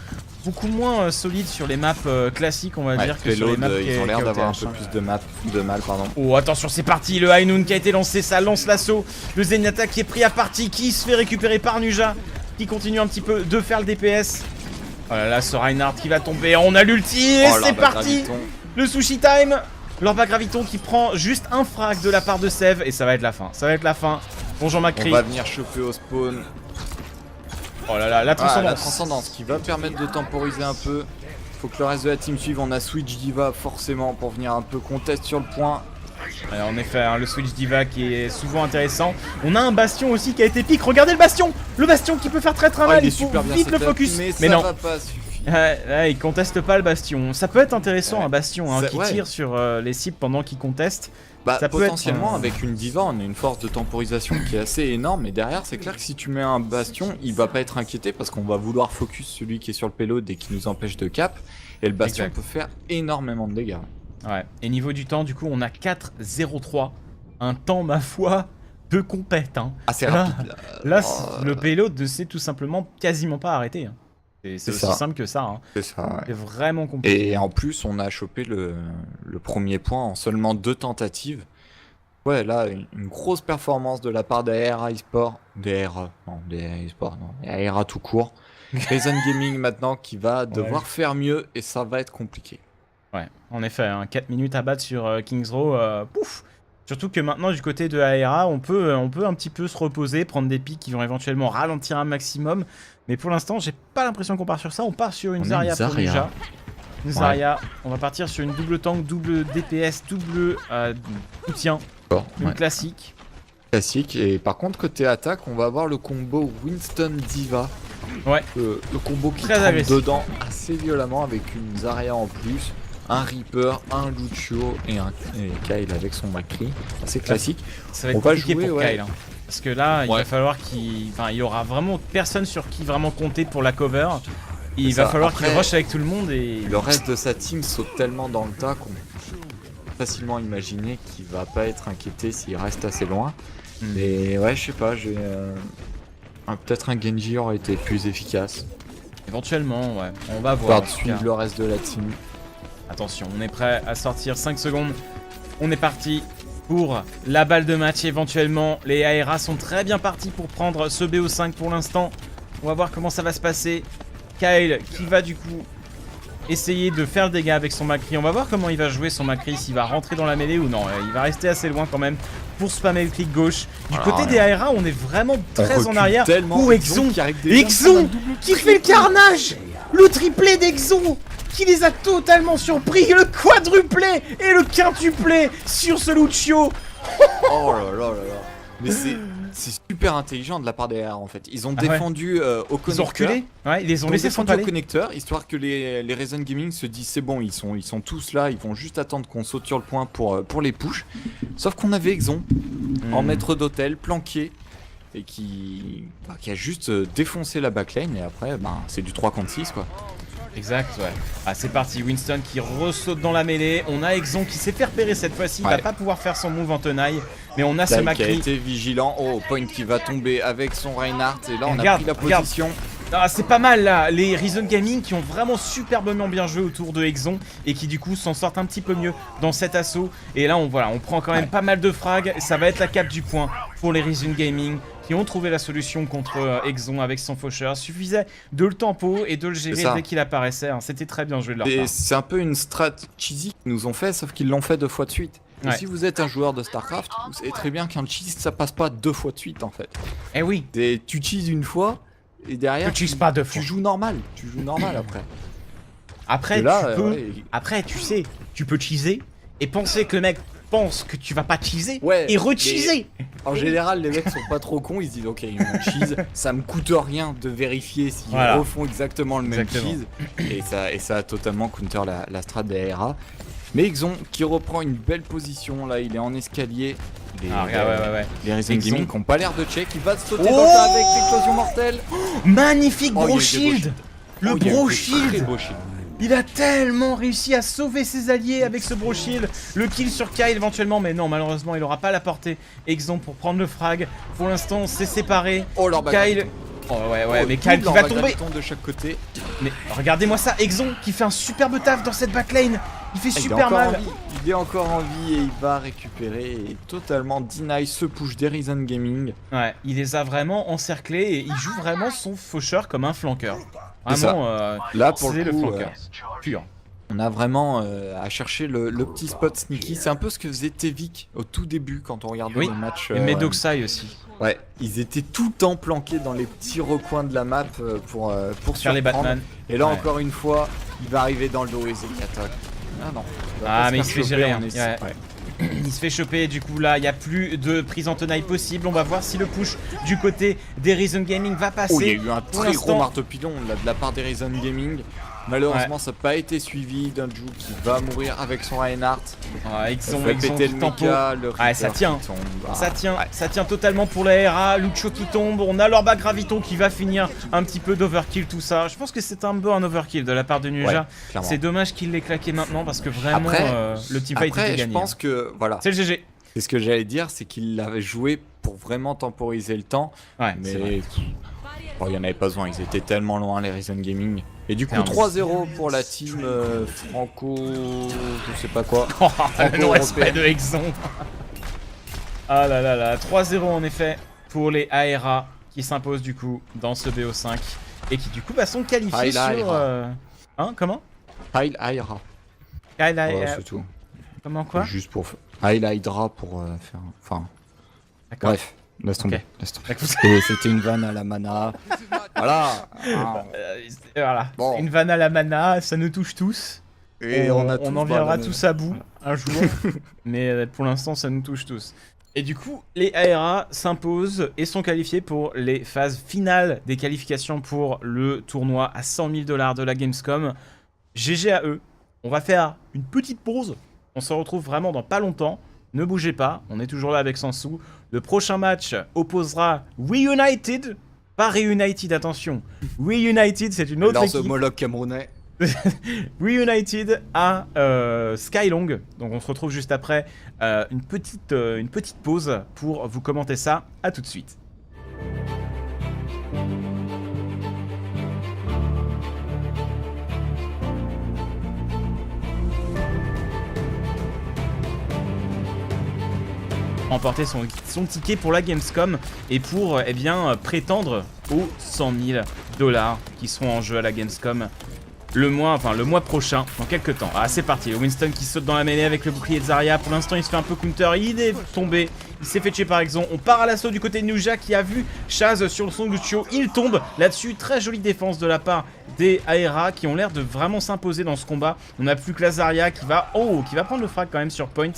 beaucoup moins solides sur les maps classiques, on va dire, que sur les maps ils ont l'air d'avoir un peu plus de mal. Oh, attention, c'est parti, le High Noon qui a été lancé, ça lance l'assaut. Le Zenyatta qui est pris à partie, qui se fait récupérer par Nuja, qui continue un petit peu de faire le DPS. Oh là là, ce Reinhardt qui va tomber, on a l'ulti et c'est parti. Le sushi time. L'Orba Graviton qui prend juste un frag de la part de Sev et ça va être la fin. Ça va être la fin. Bonjour Macri. On va venir choper au spawn. Oh là là, la transcendance. La transcendance qui va permettre de temporiser un peu. Faut que le reste de la team suive. On a Switch Diva forcément pour venir un peu contest sur le point. Alors, en effet, hein, le Switch Diva qui est souvent intéressant. On a un Bastion aussi qui a été pique. Regardez le Bastion. Le Bastion qui peut faire très mal. Il faut vite le focus. Mais non. Ça va pas suffire. Il conteste pas le Bastion. Ça peut être intéressant un Bastion hein, qui tire sur les cibles pendant qu'il conteste. Bah, ça potentiellement peut être, avec une Diva on a une force de temporisation qui est assez énorme et derrière c'est clair que si tu mets un Bastion il va pas être inquiété parce qu'on va vouloir focus celui qui est sur le payload et qui nous empêche de cap et le Bastion peut faire énormément de dégâts. Ouais, et niveau du temps du coup on a 4-0-3, un temps ma foi de compète hein. Assez rapide là le payload ne s'est tout simplement quasiment pas arrêté hein. C'est aussi simple que ça. Hein. C'est ça. Ouais. C'est vraiment compliqué. Et en plus, on a chopé le premier point en seulement 2 tentatives. Ouais, là, une grosse performance de la part d'AERA eSport. d'AERA eSport, non. AERA tout court. Reason Gaming maintenant qui va devoir faire mieux et ça va être compliqué. Ouais, en effet, hein, 4 minutes à battre sur Kings Row, pouf. Surtout que maintenant, du côté de AERA, on peut un petit peu se reposer, prendre des pics qui vont éventuellement ralentir un maximum. Mais pour l'instant, j'ai pas l'impression qu'on part sur ça. On part sur une Zarya pour Ninja. Une Zarya. On va partir sur une double tank, double DPS, double soutien. Une classique. Classique. Et par contre, côté attaque, on va avoir le combo Winston Diva. Ouais. Le combo qui trempe dedans assez violemment avec une Zarya en plus. Un Reaper, un Lucio et Kyle avec son Macri. C'est classique. Ça va être compliqué pour Kyle. Hein. Parce que là, il va falloir qu'il... Enfin, il y aura vraiment personne sur qui vraiment compter pour la cover. Il va falloir qu'il rush avec tout le monde et... Le reste de sa team saute tellement dans le tas qu'on peut facilement imaginer qu'il va pas être inquiété s'il reste assez loin. Mais ouais, je sais pas, peut-être un Genji aurait été plus efficace. Éventuellement, ouais. On va voir. Suivre le reste de la team. Attention, on est prêt à sortir 5 secondes. On est parti pour la balle de match éventuellement. Les AERA sont très bien partis pour prendre ce BO5 pour l'instant. On va voir comment ça va se passer. Kyle qui va du coup essayer de faire le dégât avec son Macri. On va voir comment il va jouer son Macri, s'il va rentrer dans la mêlée ou non. Il va rester assez loin quand même pour spammer le clic gauche. Du côté des AERA, on est vraiment très en arrière. Oh, Exon qui fait le carnage. Le triplé d'Exon qui les a totalement surpris. Le quadruplé et le quintuplé sur ce Lucio. Oh là là là là. Mais c'est super intelligent de la part des AR en fait. Ils ont défendu au connecteur. Ils ont reculé. Ouais, ils les ont laissé défendu au connecteur, histoire que les Reason Gaming se disent c'est bon, ils sont tous là, ils vont juste attendre qu'on saute sur le point pour les push. Sauf qu'on avait Exon en maître d'hôtel, planqué, et qui a juste défoncé la backline, et après c'est du 3 contre 6 quoi. Exact, ouais. Ah, c'est parti, Winston qui ressaute dans la mêlée. On a Exon qui s'est fait repérer cette fois-ci. Il va pas pouvoir faire son move en tenaille. Mais on a ce Macri qui a été vigilant. Oh, Point qui va tomber avec son Reinhardt. Et là, on a pris la position. Ah, c'est pas mal là. Les Reason Gaming qui ont vraiment superbement bien joué autour de Exon. Et qui du coup s'en sortent un petit peu mieux dans cet assaut. Et là, on prend quand même pas mal de frags. Ça va être la cape du point pour les Reason Gaming, qui ont trouvé la solution contre Exon avec son faucheur. Suffisait de le tempo et de le gérer dès qu'il apparaissait. Hein. C'était très bien joué de leur part. C'est un peu une strat cheesy qu'ils nous ont fait, sauf qu'ils l'ont fait 2 fois de suite. Et si vous êtes un joueur de StarCraft, vous savez très bien qu'un cheese ça passe pas 2 fois de suite en fait. Eh oui. Tu cheeses une fois et derrière tu pas 2 fois. Tu joues normal après. Après après tu sais, tu peux cheeser et penser que le mec pense que tu vas pas cheeser et re-cheeser. En général, les mecs sont pas trop cons, ils se disent ok, ils vont cheese, ça me coûte rien de vérifier s'ils refont exactement le même cheese. Et ça a totalement counter la strat des AERA. Mais Exon qui reprend une belle position, là il est en escalier. Les Reason Gaming qui ont pas l'air de check, il va sauter dans le tas avec l'explosion mortelle. Magnifique bro shield. Le bro shield. Il a tellement réussi à sauver ses alliés avec ce bro shield. Le kill sur Kyle éventuellement, mais non, malheureusement il aura pas la portée Exon pour prendre le frag. Pour l'instant c'est séparé. Oh, Kyle Oh ouais, mais Kyle qui va tomber de chaque côté. Mais regardez-moi ça, Exon qui fait un superbe taf dans cette backline. Il fait super mal. Il est encore en vie et il va récupérer et totalement deny ce push d'Horizon Gaming. Ouais, il les a vraiment encerclés et il joue vraiment son faucheur comme un flanqueur. Vraiment, là pour le coup, flanqueur pur. On a vraiment à chercher le petit spot sneaky. C'est un peu ce que faisait Tevik au tout début quand on regardait les matchs. Et Medoxai aussi. Ouais, ils étaient tout le temps planqués dans les petits recoins de la map pour faire les Batman. Et là encore une fois, il va arriver dans le dos et Zekatol. Ah non. Mais il se fait gérer. Il se fait choper et du coup là il n'y a plus de prise en tenaille possible. On va voir si le push du côté d'Horizon Gaming va passer. Oh, il y a eu un très gros marteau-pilon là de la part d'Horizon Gaming. Malheureusement ça n'a pas été suivi d'un Ju qui va mourir avec son Reinhardt. Exon qui tempo. Ça tient. Ça tient totalement pour la RA. Lucio qui tombe. On a l'Orba Graviton qui va finir un petit peu d'overkill tout ça. Je pense que c'est un peu un overkill de la part de Nuja. C'est dommage qu'il l'ait claqué maintenant parce que vraiment le teamfight était gagné. Je pense que voilà. C'est le GG. C'est ce que j'allais dire, c'est qu'il l'avait joué pour vraiment temporiser le temps. Mais il n'y en avait pas besoin, ils étaient tellement loin les Horizon Gaming. Et du coup 3-0 pour la team franco... je sais pas quoi. Le respect de Exon. Ah là là là, 3-0 en effet pour les ARA qui s'imposent du coup dans ce BO5 et qui du coup sont qualifiés sur... comment Kyle Hydra. Kyle Hydra. C'est tout. Comment quoi? Juste pour... Kyle Hydra pour faire... Enfin... Bref. Laisse tomber. C'était une vanne à la mana. Voilà. Voilà. Bon. Une vanne à la mana, ça nous touche tous. Et on en viendra tous à bout un jour. Mais pour l'instant, ça nous touche tous. Et du coup, les ARA s'imposent et sont qualifiés pour les phases finales des qualifications pour le tournoi à 100 000 $ de la Gamescom. GG à eux. On va faire une petite pause. On se retrouve vraiment dans pas longtemps. Ne bougez pas, on est toujours là avec Sansou. Le prochain match opposera Reunited, pas Reunited, attention. Reunited, c'est une autre équipe. Homologue camerounais. Reunited à Skylong. Donc on se retrouve juste après une petite pause pour vous commenter ça. À tout de suite. Remporter son ticket pour la Gamescom et pour prétendre aux 100 000 $ qui seront en jeu à la Gamescom le mois prochain, dans quelques temps. Ah, c'est parti, Winston qui saute dans la mêlée avec le bouclier de Zarya. Pour l'instant, il se fait un peu counter, il est tombé, il s'est fait tuer par Exon. On part à l'assaut du côté de Nuja qui a vu Chaz sur le son Lucio. Il tombe là-dessus, très jolie défense de la part des ARA qui ont l'air de vraiment s'imposer dans ce combat. On n'a plus que la Zarya qui va prendre le frag quand même sur point.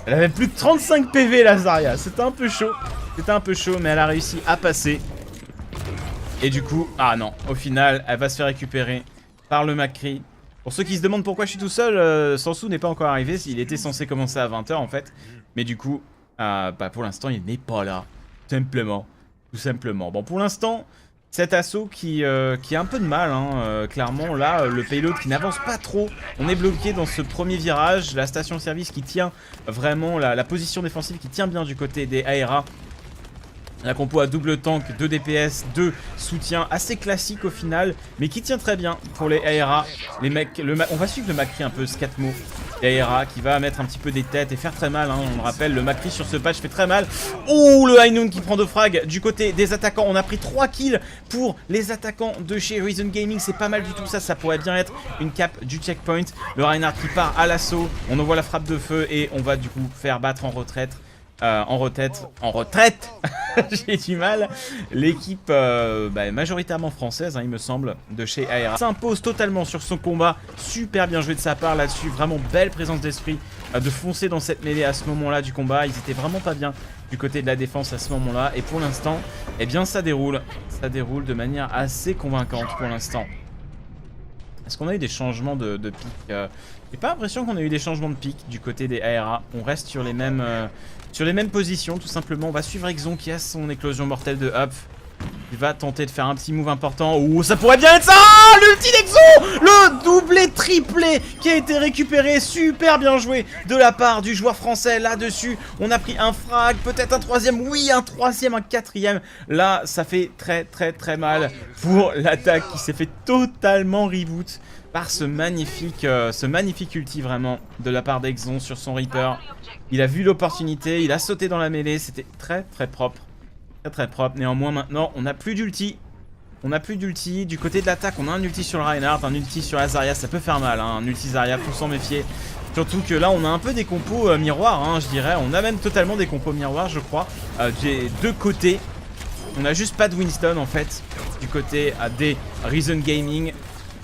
Elle avait plus de 35 PV la Zarya, c'était un peu chaud, mais elle a réussi à passer. Et du coup, ah non, au final, elle va se faire récupérer par le McCree. Pour ceux qui se demandent pourquoi je suis tout seul, Sansou n'est pas encore arrivé, il était censé commencer à 20 h en fait. Mais du coup, pour l'instant, il n'est pas là, tout simplement. Bon, pour l'instant, cet assaut qui a un peu de mal, clairement, là, le payload qui n'avance pas trop. On est bloqué dans ce premier virage, la station-service qui tient vraiment, la position défensive qui tient bien du côté des ARA. La compo à double tank, 2 DPS, 2 soutiens, assez classique au final, mais qui tient très bien pour les ARA. Les mecs, on va suivre le McCree un peu, Scatmo. Les ARA qui va mettre un petit peu des têtes et faire très mal, on le rappelle, le McCree sur ce patch fait très mal. Oh, le High Noon qui prend 2 frags du côté des attaquants. On a pris 3 kills pour les attaquants de chez Horizon Gaming, c'est pas mal du tout ça pourrait bien être une cap du checkpoint. Le Reinhardt qui part à l'assaut, on envoie la frappe de feu et on va du coup faire battre en retraite. En retraite, j'ai du mal. L'équipe majoritairement française, il me semble, de chez ARA s'impose totalement sur son combat. Super bien joué de sa part là-dessus, vraiment belle présence d'esprit de foncer dans cette mêlée à ce moment-là du combat. Ils étaient vraiment pas bien du côté de la défense à ce moment-là. Et pour l'instant, ça déroule de manière assez convaincante pour l'instant. Est-ce qu'on a eu des changements de pic? J'ai pas l'impression qu'on a eu des changements de pic du côté des ARA. On reste sur les mêmes positions tout simplement. On va suivre Exon qui a son éclosion mortelle de up. Il va tenter de faire un petit move important. Ouh, ça pourrait bien être ça. L'ulti Nexo, le doublé triplé qui a été récupéré. Super bien joué de la part du joueur français là-dessus. On a pris un frag, peut-être un troisième. Oui, un troisième, un quatrième. Là, ça fait très mal pour l'attaque qui s'est fait totalement reboot par ce magnifique ulti vraiment de la part d'Exon sur son Reaper. Il a vu l'opportunité, il a sauté dans la mêlée. C'était très propre. Très propre. Néanmoins, maintenant, on n'a plus d'ulti. On n'a plus d'ulti. Du côté de l'attaque, on a un ulti sur le Reinhardt, un ulti sur la Zarya. Ça peut faire mal, hein. Un ulti Zarya, faut s'en méfier. Surtout que là, on a un peu des compos miroirs, hein, je dirais. On a même totalement des compos miroirs, je crois. Des deux côtés. On n'a juste pas de Winston, en fait. Du côté des Reason Gaming.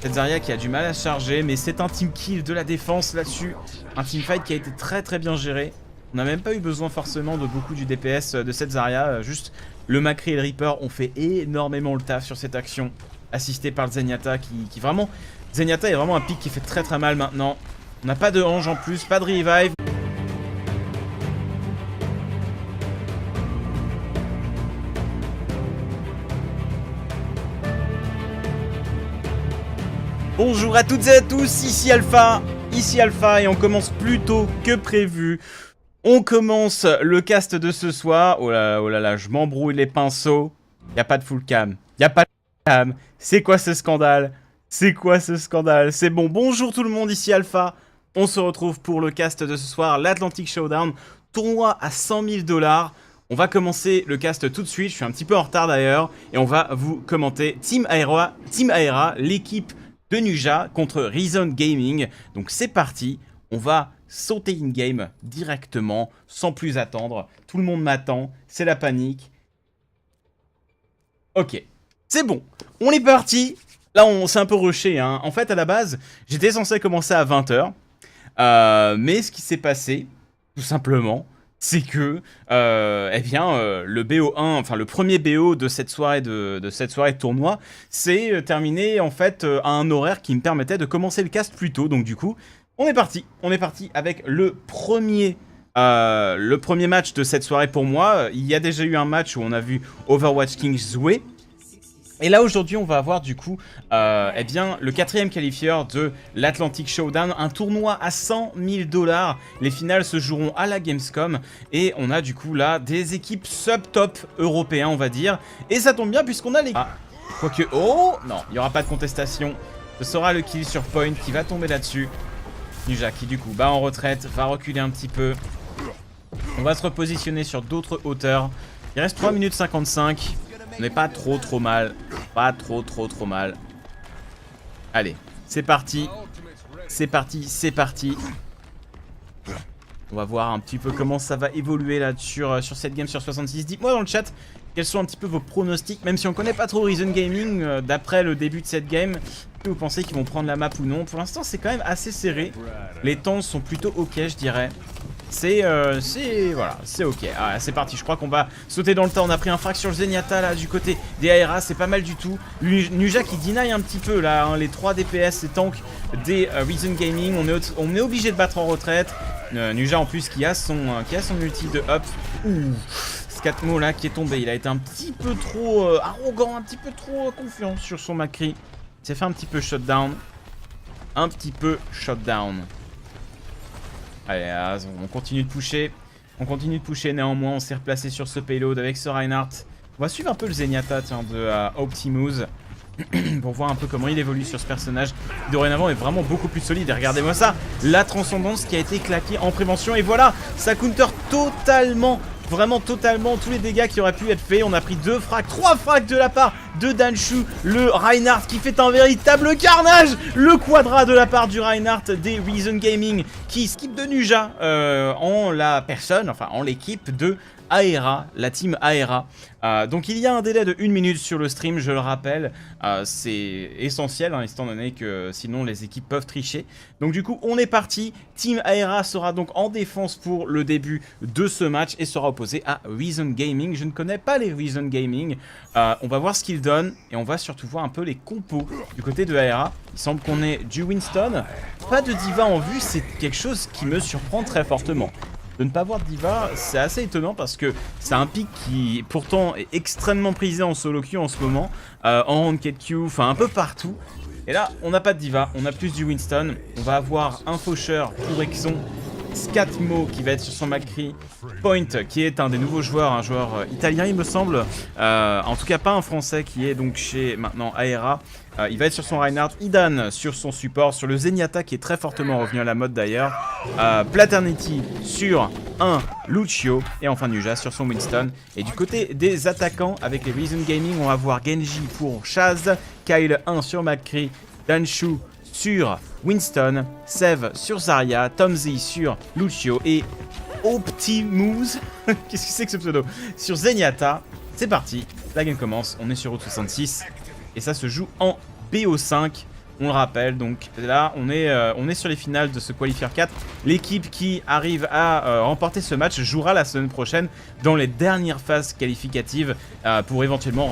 Cette Zarya qui a du mal à se charger. Mais c'est un team kill de la défense là-dessus. Un teamfight qui a été très bien géré. On n'a même pas eu besoin forcément de beaucoup du DPS de cette Zarya. Juste le Macri et le Reaper ont fait énormément le taf sur cette action. Assisté par le Zenyatta qui vraiment... Zenyatta est vraiment un pick qui fait très mal maintenant. On n'a pas de Ange en plus, pas de revive. Bonjour à toutes et à tous, ici Alpha et on commence plus tôt que prévu. On commence le cast de ce soir. Oh là là, je m'embrouille les pinceaux. Y a pas de full cam. Y a pas de full cam. C'est quoi ce scandale? C'est quoi ce scandale? C'est bon. Bonjour tout le monde, ici Alpha. On se retrouve pour le cast de ce soir, l'Atlantic Showdown. Tournoi à 100 000 $. On va commencer le cast tout de suite. Je suis un petit peu en retard d'ailleurs. Et on va vous commenter Team Aera, l'équipe de Nuja contre Reason Gaming. Donc c'est parti. On va sauter in-game directement, sans plus attendre. Tout le monde m'attend, c'est la panique. Ok, c'est bon, on est parti. Là, on s'est un peu rushé, hein. En fait, à la base, j'étais censé commencer à 20 h. Mais ce qui s'est passé, tout simplement, c'est que, le BO1, enfin le premier BO de cette soirée de tournoi, s'est terminé en fait à un horaire qui me permettait de commencer le cast plus tôt. Donc du coup, on est parti avec le premier match de cette soirée pour moi. Il y a déjà eu un match où on a vu Overwatch Kings jouer. Et là aujourd'hui on va avoir du coup le quatrième qualifieur de l'Atlantic Showdown, un tournoi à 100 000 $. Les finales se joueront à la Gamescom et on a du coup là des équipes sub-top européens on va dire. Et ça tombe bien puisqu'on a les... quoique... Oh non, il n'y aura pas de contestation. Ce sera le kill sur point qui va tomber là-dessus. Nuja qui du coup bat en retraite, va reculer un petit peu. On va se repositionner sur d'autres hauteurs. Il reste 3 minutes 55. On n'est pas trop mal. Pas trop mal. Allez, c'est parti. C'est parti. On va voir un petit peu comment ça va évoluer là sur cette game sur 66. Dites-moi dans le chat quels sont un petit peu vos pronostics. Même si on connaît pas trop Reason Gaming, d'après le début de cette game, est-ce que vous pensez qu'ils vont prendre la map ou non? Pour l'instant c'est quand même assez serré. Les temps sont plutôt ok je dirais. Voilà, c'est ok. Ah, c'est parti, je crois qu'on va sauter dans le tas. On a pris un frag sur le Zenyatta là du côté des Aera, c'est pas mal du tout. Nuja qui deny un petit peu là, hein, les 3 DPS, les tanks des Reason Gaming. On est obligé de battre en retraite. Nuja en plus qui a son ulti de up. Ouh, Scatmo là qui est tombé. Il a été un petit peu trop arrogant, un petit peu trop confiant sur son Macri. Il s'est fait un petit peu shutdown. Allez, on continue de pusher. Néanmoins, on s'est replacé sur ce payload avec ce Reinhardt. On va suivre un peu le Zenyatta de Optimus pour voir un peu comment il évolue sur ce personnage. Dorénavant, est vraiment beaucoup plus solide. Et regardez-moi ça, la transcendance qui a été claquée en prévention. Et voilà, ça counter totalement, vraiment totalement tous les dégâts qui auraient pu être faits. On a pris 2 frags, 3 frags de la part de Danshu. Le Reinhardt qui fait un véritable carnage. Le quadra de la part du Reinhardt des Reason Gaming qui skip de Nuja en l'équipe de Aera, la team Aera. Donc il y a un délai de 1 minute sur le stream, je le rappelle. C'est essentiel, hein, étant donné que sinon les équipes peuvent tricher. Donc du coup on est parti. Team Aera sera donc en défense pour le début de ce match et sera opposé à Reason Gaming. Je ne connais pas les Reason Gaming. On va voir ce qu'ils donnent et on va surtout voir un peu les compos du côté de Aera. Il semble qu'on ait du Winston. Pas de Diva en vue, c'est quelque chose qui me surprend très fortement. de ne pas voir D.Va, c'est assez étonnant parce que c'est un pick qui pourtant est extrêmement prisé en solo queue en ce moment, en ranked queue, enfin un peu partout. Et là, on n'a pas de D.Va, on a plus du Winston. On va avoir un faucheur pour Exxon, Scatmo qui va être sur son McCree, Point qui est un des nouveaux joueurs, un joueur italien il me semble, en tout cas pas un français qui est donc chez maintenant Aera. Il va être sur son Reinhardt, Idan sur son support, sur le Zenyatta qui est très fortement revenu à la mode d'ailleurs, Platernity sur un Lucio et enfin Nuja sur son Winston. Et du côté des attaquants avec les Reason Gaming, on va voir Genji pour Chaz, Kyle 1 sur McCree, Danshu sur Winston, Sev sur Zarya, Tomzy sur Lucio et Optimus, qu'est-ce que c'est que ce pseudo, sur Zenyatta. C'est parti, la game commence, on est sur Route 66 et ça se joue en BO5. On le rappelle, donc là on est sur les finales de ce Qualifier 4. L'équipe qui arrive à remporter ce match jouera la semaine prochaine dans les dernières phases qualificatives pour éventuellement